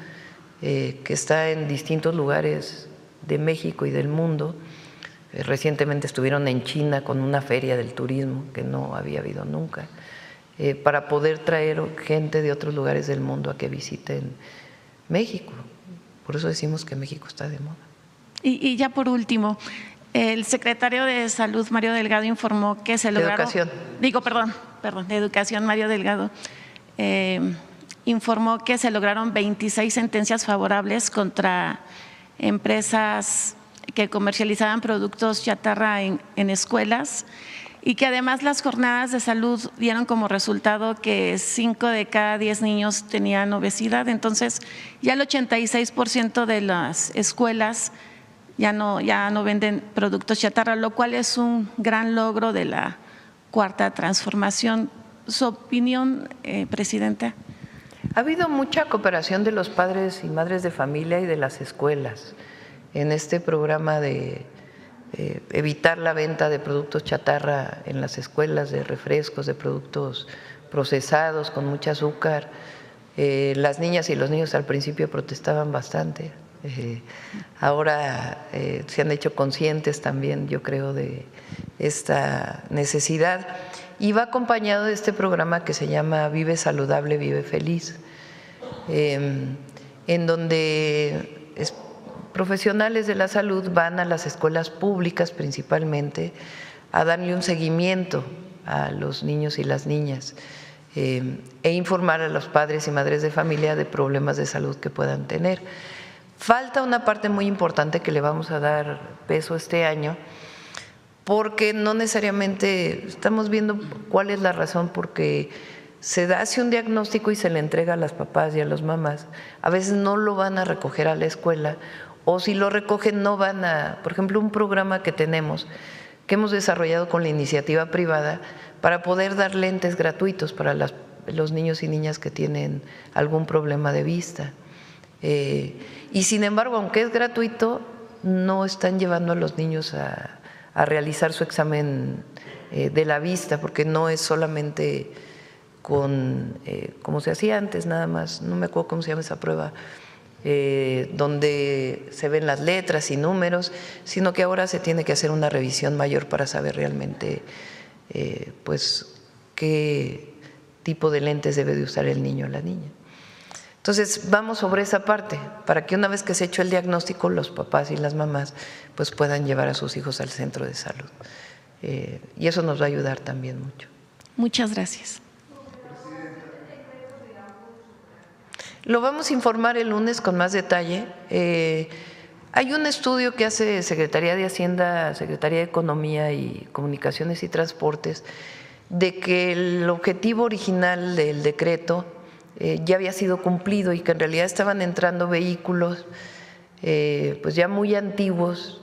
[SPEAKER 1] que está en distintos lugares de México y del mundo. Recientemente estuvieron en China con una feria del turismo que no había habido nunca, para poder traer gente de otros lugares del mundo a que visiten México. Por eso decimos que México está de moda.
[SPEAKER 7] Y ya por último, el secretario de Salud, Mario Delgado, informó que se lograron… de Educación, Mario Delgado, informó que se lograron 26 sentencias favorables contra empresas que comercializaban productos chatarra en escuelas, y que además las jornadas de salud dieron como resultado que 5 de cada 10 niños tenían obesidad. Entonces ya el 86% de las escuelas ya no venden productos chatarra, lo cual es un gran logro de la Cuarta Transformación. ¿Su opinión, Presidenta?
[SPEAKER 1] Ha habido mucha cooperación de los padres y madres de familia y de las escuelas en este programa de evitar la venta de productos chatarra en las escuelas, de refrescos, de productos procesados con mucho azúcar. Las niñas y los niños al principio protestaban bastante. Ahora se han hecho conscientes también, yo creo, de esta necesidad. Y va acompañado de este programa que se llama Vive Saludable, Vive Feliz, en donde profesionales de la salud van a las escuelas públicas principalmente a darle un seguimiento a los niños y las niñas e informar a los padres y madres de familia de problemas de salud que puedan tener. Falta una parte muy importante que le vamos a dar peso este año, porque no necesariamente estamos viendo cuál es la razón, porque se hace un diagnóstico y se le entrega a las papás y a las mamás. A veces no lo van a recoger a la escuela, o si lo recogen no van a, por ejemplo, un programa que tenemos, que hemos desarrollado con la iniciativa privada para poder dar lentes gratuitos para los niños y niñas que tienen algún problema de vista. Y sin embargo, aunque es gratuito, no están llevando a los niños a realizar su examen de la vista, porque no es solamente con, como se hacía antes nada más, no me acuerdo cómo se llama esa prueba, donde se ven las letras y números, sino que ahora se tiene que hacer una revisión mayor para saber realmente pues qué tipo de lentes debe de usar el niño o la niña. Entonces vamos sobre esa parte para que una vez que se ha hecho el diagnóstico, los papás y las mamás pues puedan llevar a sus hijos al centro de salud, y eso nos va a ayudar también mucho.
[SPEAKER 7] Muchas gracias.
[SPEAKER 1] Lo vamos a informar el lunes con más detalle. Hay un estudio que hace Secretaría de Hacienda, Secretaría de Economía y Comunicaciones y Transportes, de que el objetivo original del decreto ya había sido cumplido y que en realidad estaban entrando vehículos pues ya muy antiguos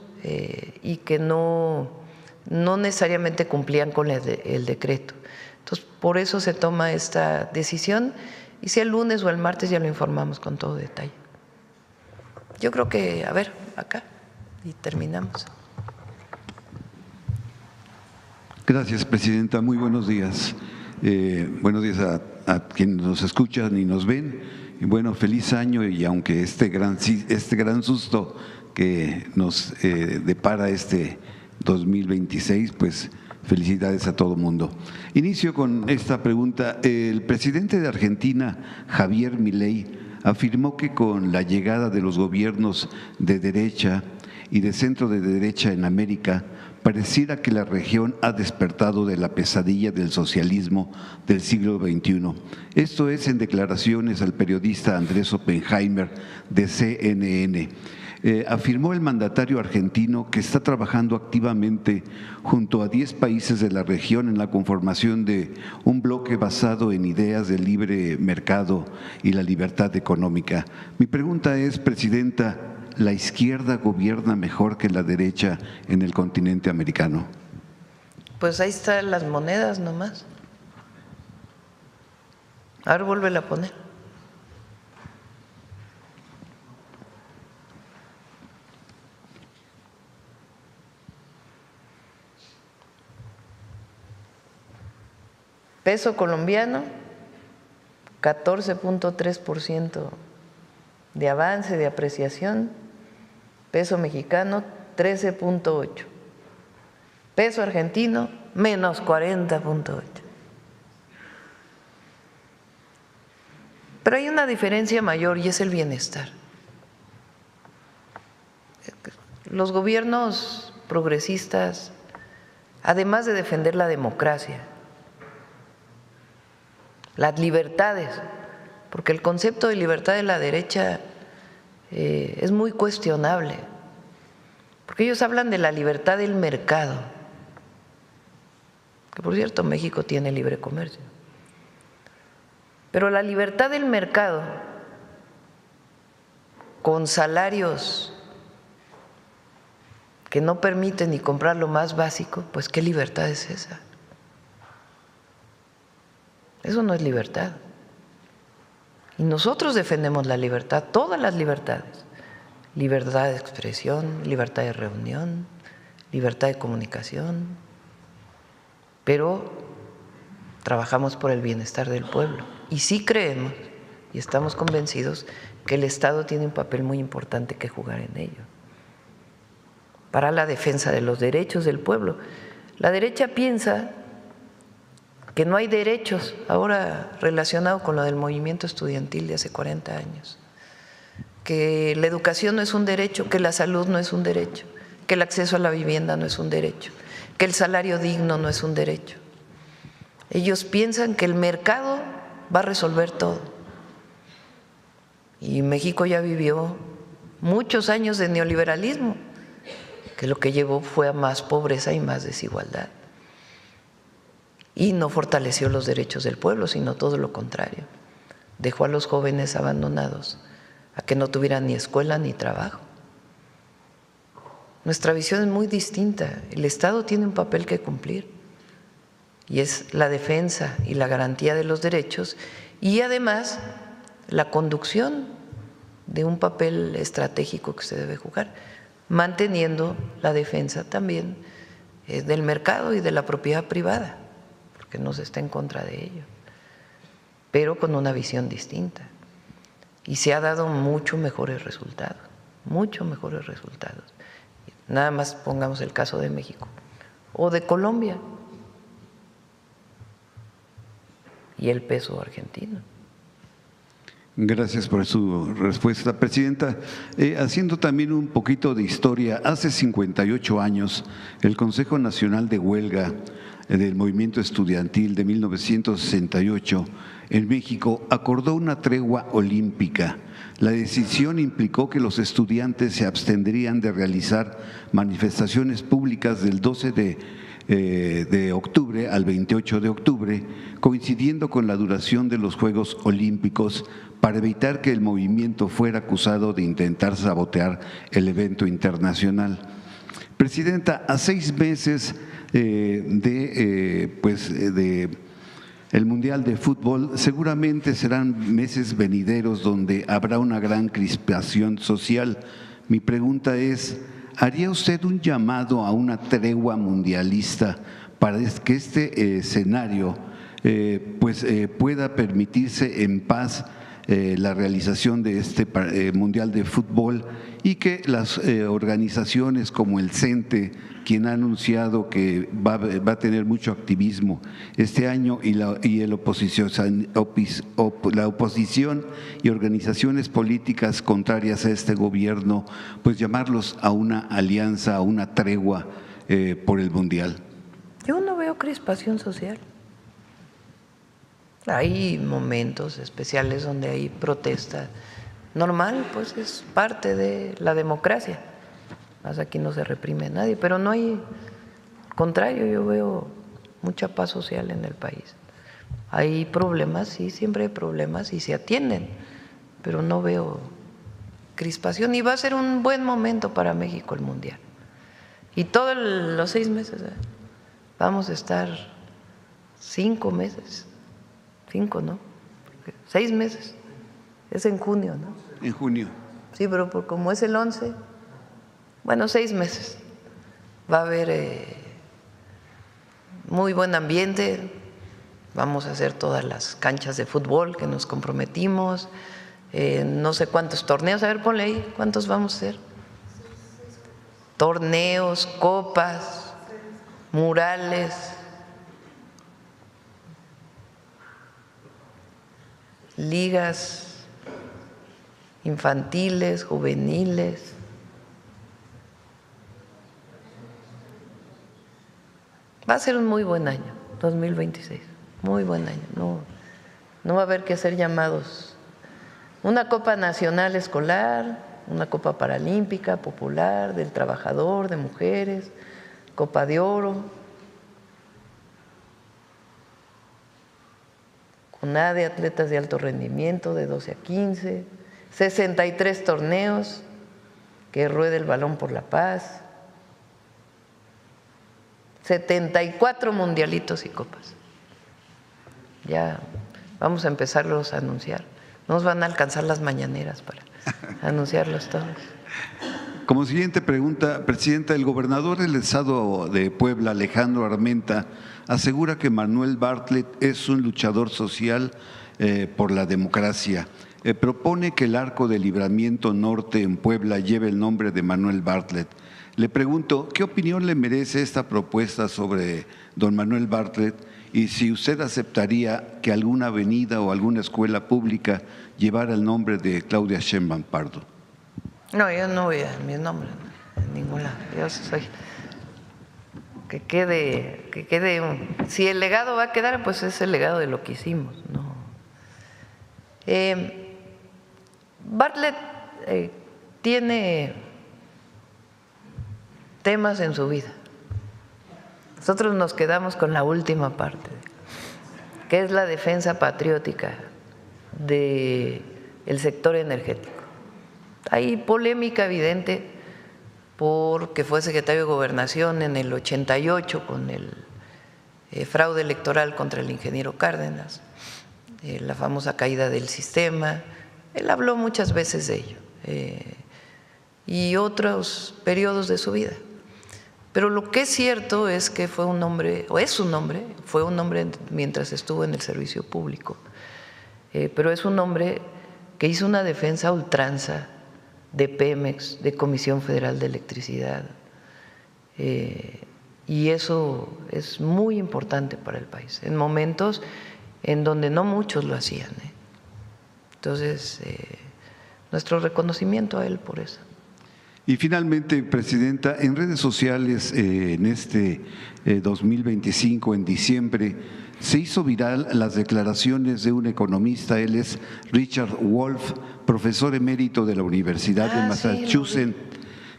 [SPEAKER 1] y que no necesariamente cumplían con el decreto. Entonces, por eso se toma esta decisión. Y si el lunes o el martes ya lo informamos con todo detalle. Yo creo que, a ver, acá, y terminamos.
[SPEAKER 8] Gracias, Presidenta. Muy buenos días. Buenos días a quienes nos escuchan y nos ven. Y bueno, feliz año, y aunque este gran susto que nos depara este 2026, pues felicidades a todo mundo. Inicio con esta pregunta. El presidente de Argentina, Javier Milei, afirmó que con la llegada de los gobiernos de derecha y de centro de derecha en América, pareciera que la región ha despertado de la pesadilla del socialismo del siglo XXI. Esto es en declaraciones al periodista Andrés Oppenheimer de CNN. Afirmó el mandatario argentino que está trabajando activamente junto a 10 países de la región en la conformación de un bloque basado en ideas de libre mercado y la libertad económica. Mi pregunta es, Presidenta, ¿la izquierda gobierna mejor que la derecha en el continente americano?
[SPEAKER 1] Pues ahí están las monedas nomás. Ahora vuélvela a poner. Peso colombiano, 14.3% de avance, de apreciación. Peso mexicano, 13.8%. Peso argentino, menos 40.8%. Pero hay una diferencia mayor y es el bienestar. Los gobiernos progresistas, además de defender la democracia, las libertades, porque el concepto de libertad de la derecha es muy cuestionable, Porque ellos hablan de la libertad del mercado, que por cierto México tiene libre comercio. Pero la libertad del mercado con salarios que no permiten ni comprar lo más básico, pues ¿qué libertad es esa? Eso no es libertad. Y nosotros defendemos la libertad, todas las libertades. Libertad de expresión, libertad de reunión, libertad de comunicación, pero trabajamos por el bienestar del pueblo. Y sí creemos y estamos convencidos que el Estado tiene un papel muy importante que jugar en ello, para la defensa de los derechos del pueblo. La derecha piensa que no hay derechos ahora relacionado con lo del movimiento estudiantil de hace 40 años, que la educación no es un derecho, que la salud no es un derecho, que el acceso a la vivienda no es un derecho, que el salario digno no es un derecho. Ellos piensan que el mercado va a resolver todo. Y México ya vivió muchos años de neoliberalismo, que lo que llevó fue a más pobreza y más desigualdad. Y no fortaleció los derechos del pueblo, sino todo lo contrario. Dejó a los jóvenes abandonados a que no tuvieran ni escuela ni trabajo. Nuestra visión es muy distinta. El Estado tiene un papel que cumplir y es la defensa y la garantía de los derechos y además la conducción de un papel estratégico que se debe jugar, manteniendo la defensa también del mercado y de la propiedad privada, porque no se está en contra de ello, pero con una visión distinta. Y se ha dado mucho mejores resultados, mucho mejores resultados. Nada más pongamos el caso de México o de Colombia y el peso argentino.
[SPEAKER 8] Gracias por su respuesta, Presidenta. Haciendo también un poquito de historia, hace 58 años el Consejo Nacional de Huelga del Movimiento Estudiantil de 1968 en México acordó una tregua olímpica. La decisión implicó que los estudiantes se abstendrían de realizar manifestaciones públicas del 12 de octubre al 28 de octubre, coincidiendo con la duración de los Juegos Olímpicos, para evitar que el movimiento fuera acusado de intentar sabotear el evento internacional. Presidenta, a 6 meses el Mundial de Fútbol, seguramente serán meses venideros donde habrá una gran crispación social. Mi pregunta es, ¿haría usted un llamado a una tregua mundialista para que este escenario pueda permitirse en paz la realización de este Mundial de Fútbol y que las organizaciones como el CENTE, quien ha anunciado que va a tener mucho activismo este año, y la oposición y organizaciones políticas contrarias a este gobierno, pues llamarlos a una alianza, a una tregua por el Mundial?
[SPEAKER 1] Yo no veo crispación social. Hay momentos especiales donde hay protesta normal, pues es parte de la democracia. Más aquí no se reprime a nadie, pero no hay, al contrario, yo veo mucha paz social en el país. Hay problemas, sí, siempre hay problemas y se atienden, pero no veo crispación y va a ser un buen momento para México el Mundial. Y todos los 6 meses, vamos a estar 5 meses. 5, ¿no? 6 meses. Es en junio, ¿no?
[SPEAKER 8] En junio.
[SPEAKER 1] Sí, pero como es el 11, bueno, 6 meses. Va a haber muy buen ambiente. Vamos a hacer todas las canchas de fútbol que nos comprometimos. No sé cuántos torneos. A ver, ponle ahí, ¿cuántos vamos a hacer? Torneos, copas, murales. Ligas infantiles, juveniles. Va a ser un muy buen año, 2026, muy buen año. No va a haber que hacer llamados. Una Copa Nacional Escolar, una Copa Paralímpica Popular, del Trabajador, de Mujeres, Copa de Oro, CONADE de atletas de alto rendimiento de 12 a 15, 63 torneos, que ruede el balón por la paz, 74 mundialitos y copas. Ya vamos a empezarlos a anunciar. No nos van a alcanzar las mañaneras para anunciarlos todos.
[SPEAKER 8] Como siguiente pregunta, Presidenta, el gobernador del estado de Puebla, Alejandro Armenta, asegura que Manuel Bartlett es un luchador social por la democracia. Propone que el Arco de Libramiento Norte en Puebla lleve el nombre de Manuel Bartlett. Le pregunto, ¿qué opinión le merece esta propuesta sobre don Manuel Bartlett y si usted aceptaría que alguna avenida o alguna escuela pública llevara el nombre de Claudia Sheinbaum Pardo?
[SPEAKER 1] No, yo no voy a mi nombre en ningún lado. Yo soy… Que quede si el legado va a quedar, pues es el legado de lo que hicimos, ¿no? Bartlett tiene temas en su vida. Nosotros nos quedamos con la última parte, que es la defensa patriótica del sector energético. Hay polémica evidente porque fue secretario de Gobernación en el 88 con el fraude electoral contra el ingeniero Cárdenas, la famosa caída del sistema. Él habló muchas veces de ello y otros periodos de su vida. Pero lo que es cierto es que fue un hombre, o es un hombre, fue un hombre mientras estuvo en el servicio público, pero es un hombre que hizo una defensa a ultranza de Pemex, de Comisión Federal de Electricidad, y eso es muy importante para el país, en momentos en donde no muchos lo hacían. Entonces, nuestro reconocimiento a él por eso.
[SPEAKER 8] Y finalmente, Presidenta, en redes sociales en este 2025, en diciembre, se hizo viral las declaraciones de un economista, él es Richard Wolff, profesor emérito de la Universidad de Massachusetts,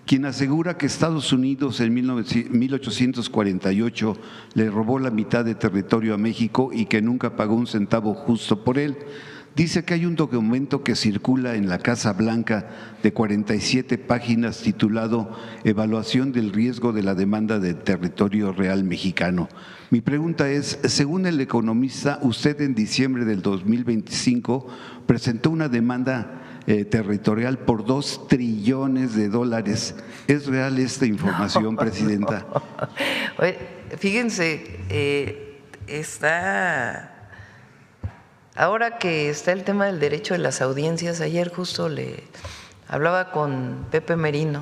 [SPEAKER 8] quien asegura que Estados Unidos en 1848 le robó la mitad de territorio a México y que nunca pagó un centavo justo por él. Dice que hay un documento que circula en la Casa Blanca de 47 páginas titulado Evaluación del riesgo de la demanda de territorio real mexicano. Mi pregunta es, según el economista, usted en diciembre del 2025 presentó una demanda territorial por $2 trillones. ¿Es real esta información, Presidenta?
[SPEAKER 1] Oye, fíjense, ahora que está el tema del derecho de las audiencias, ayer justo le hablaba con Pepe Merino,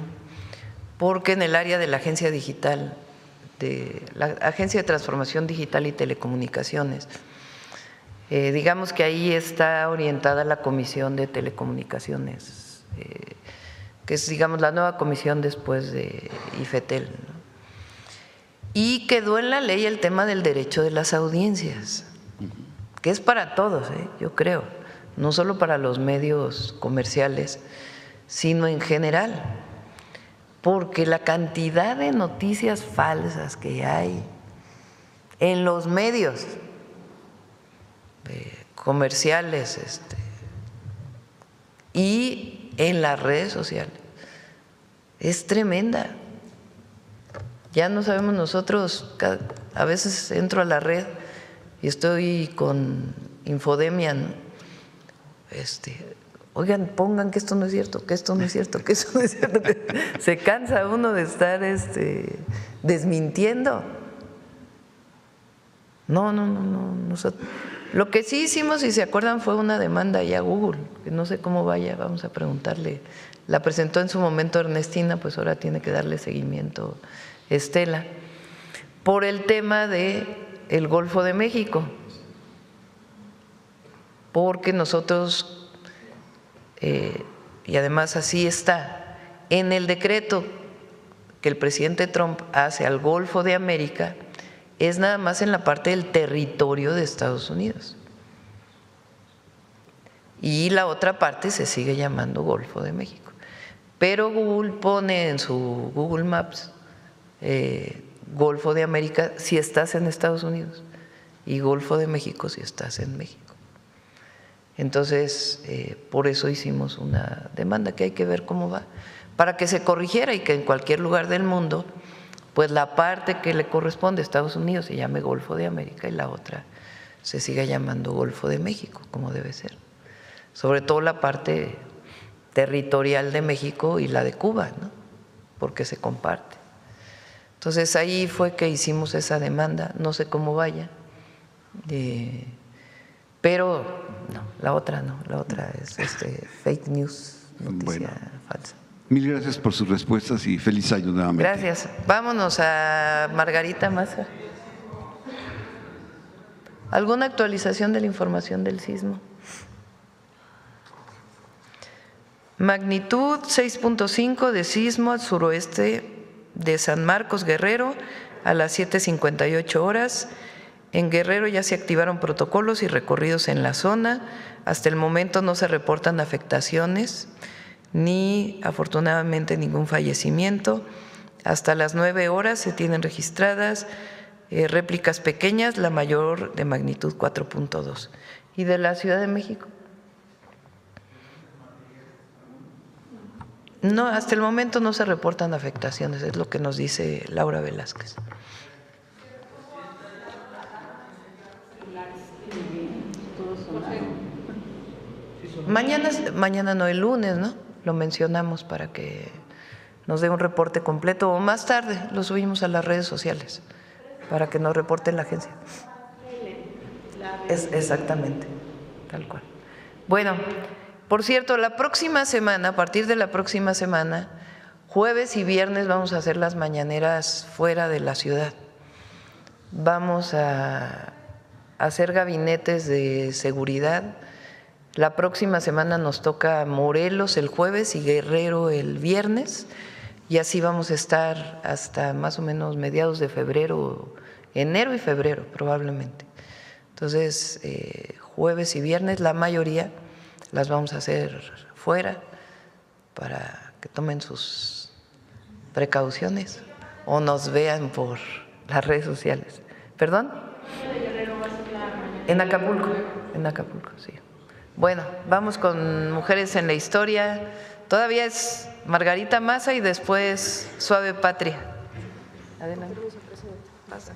[SPEAKER 1] porque en el área de la agencia digital, de la Agencia de Transformación Digital y Telecomunicaciones, digamos que ahí está orientada la Comisión de Telecomunicaciones, que es, digamos, la nueva comisión después de IFETEL, ¿no? Y quedó en la ley el tema del derecho de las audiencias, que es para todos, yo creo, no solo para los medios comerciales, sino en general, porque la cantidad de noticias falsas que hay en los medios comerciales y en las redes sociales es tremenda. Ya no sabemos nosotros, a veces entro a la red y estoy con infodemia, ¿no? Oigan, pongan que esto no es cierto, que esto no es cierto, que esto no es cierto. Se cansa uno de estar desmintiendo. No. Nosotros, lo que sí hicimos, si se acuerdan, fue una demanda ya a Google, que no sé cómo vaya, vamos a preguntarle. La presentó en su momento Ernestina, pues ahora tiene que darle seguimiento Estela, por el tema del Golfo de México, porque nosotros, y además así está, en el decreto que el presidente Trump hace al Golfo de América, es nada más en la parte del territorio de Estados Unidos. Y la otra parte se sigue llamando Golfo de México. pero Google pone en su Google Maps Golfo de América si estás en Estados Unidos y Golfo de México si estás en México. Entonces, por eso hicimos una demanda que hay que ver cómo va, para que se corrigiera y que en cualquier lugar del mundo, pues la parte que le corresponde a Estados Unidos se llame Golfo de América y la otra se siga llamando Golfo de México, como debe ser. Sobre todo la parte territorial de México y la de Cuba, ¿no? Porque se comparte. Entonces ahí fue que hicimos esa demanda, no sé cómo vaya, pero no, la otra es fake news, noticia falsa.
[SPEAKER 8] Mil gracias por sus respuestas y feliz año nuevamente.
[SPEAKER 1] Gracias. Vámonos a Margarita Maza. ¿Alguna actualización de la información del sismo? Magnitud 6.5 de sismo al suroeste de San Marcos, Guerrero, a las 7:58 horas. En Guerrero ya se activaron protocolos y recorridos en la zona. Hasta el momento no se reportan afectaciones ni afortunadamente ningún fallecimiento. Hasta las 9 horas se tienen registradas réplicas pequeñas, la mayor de magnitud 4.2. ¿Y de la Ciudad de México? No, hasta el momento no se reportan afectaciones, es lo que nos dice Laura Velázquez. Mañana no, el lunes, ¿no? Lo mencionamos para que nos dé un reporte completo o más tarde lo subimos a las redes sociales para que nos reporte la agencia. Exactamente, tal cual. Bueno, por cierto, la próxima semana, a partir de la próxima semana, jueves y viernes vamos a hacer las mañaneras fuera de la ciudad. Vamos a hacer gabinetes de seguridad. La próxima semana nos toca Morelos el jueves y Guerrero el viernes, y así vamos a estar hasta más o menos mediados de febrero, enero y febrero probablemente. Entonces, jueves y viernes, la mayoría las vamos a hacer fuera para que tomen sus precauciones o nos vean por las redes sociales. ¿Perdón? En Acapulco, sí. Bueno, vamos con Mujeres en la Historia. Todavía es Margarita Maza y después Suave Patria. Adelante. Pasa.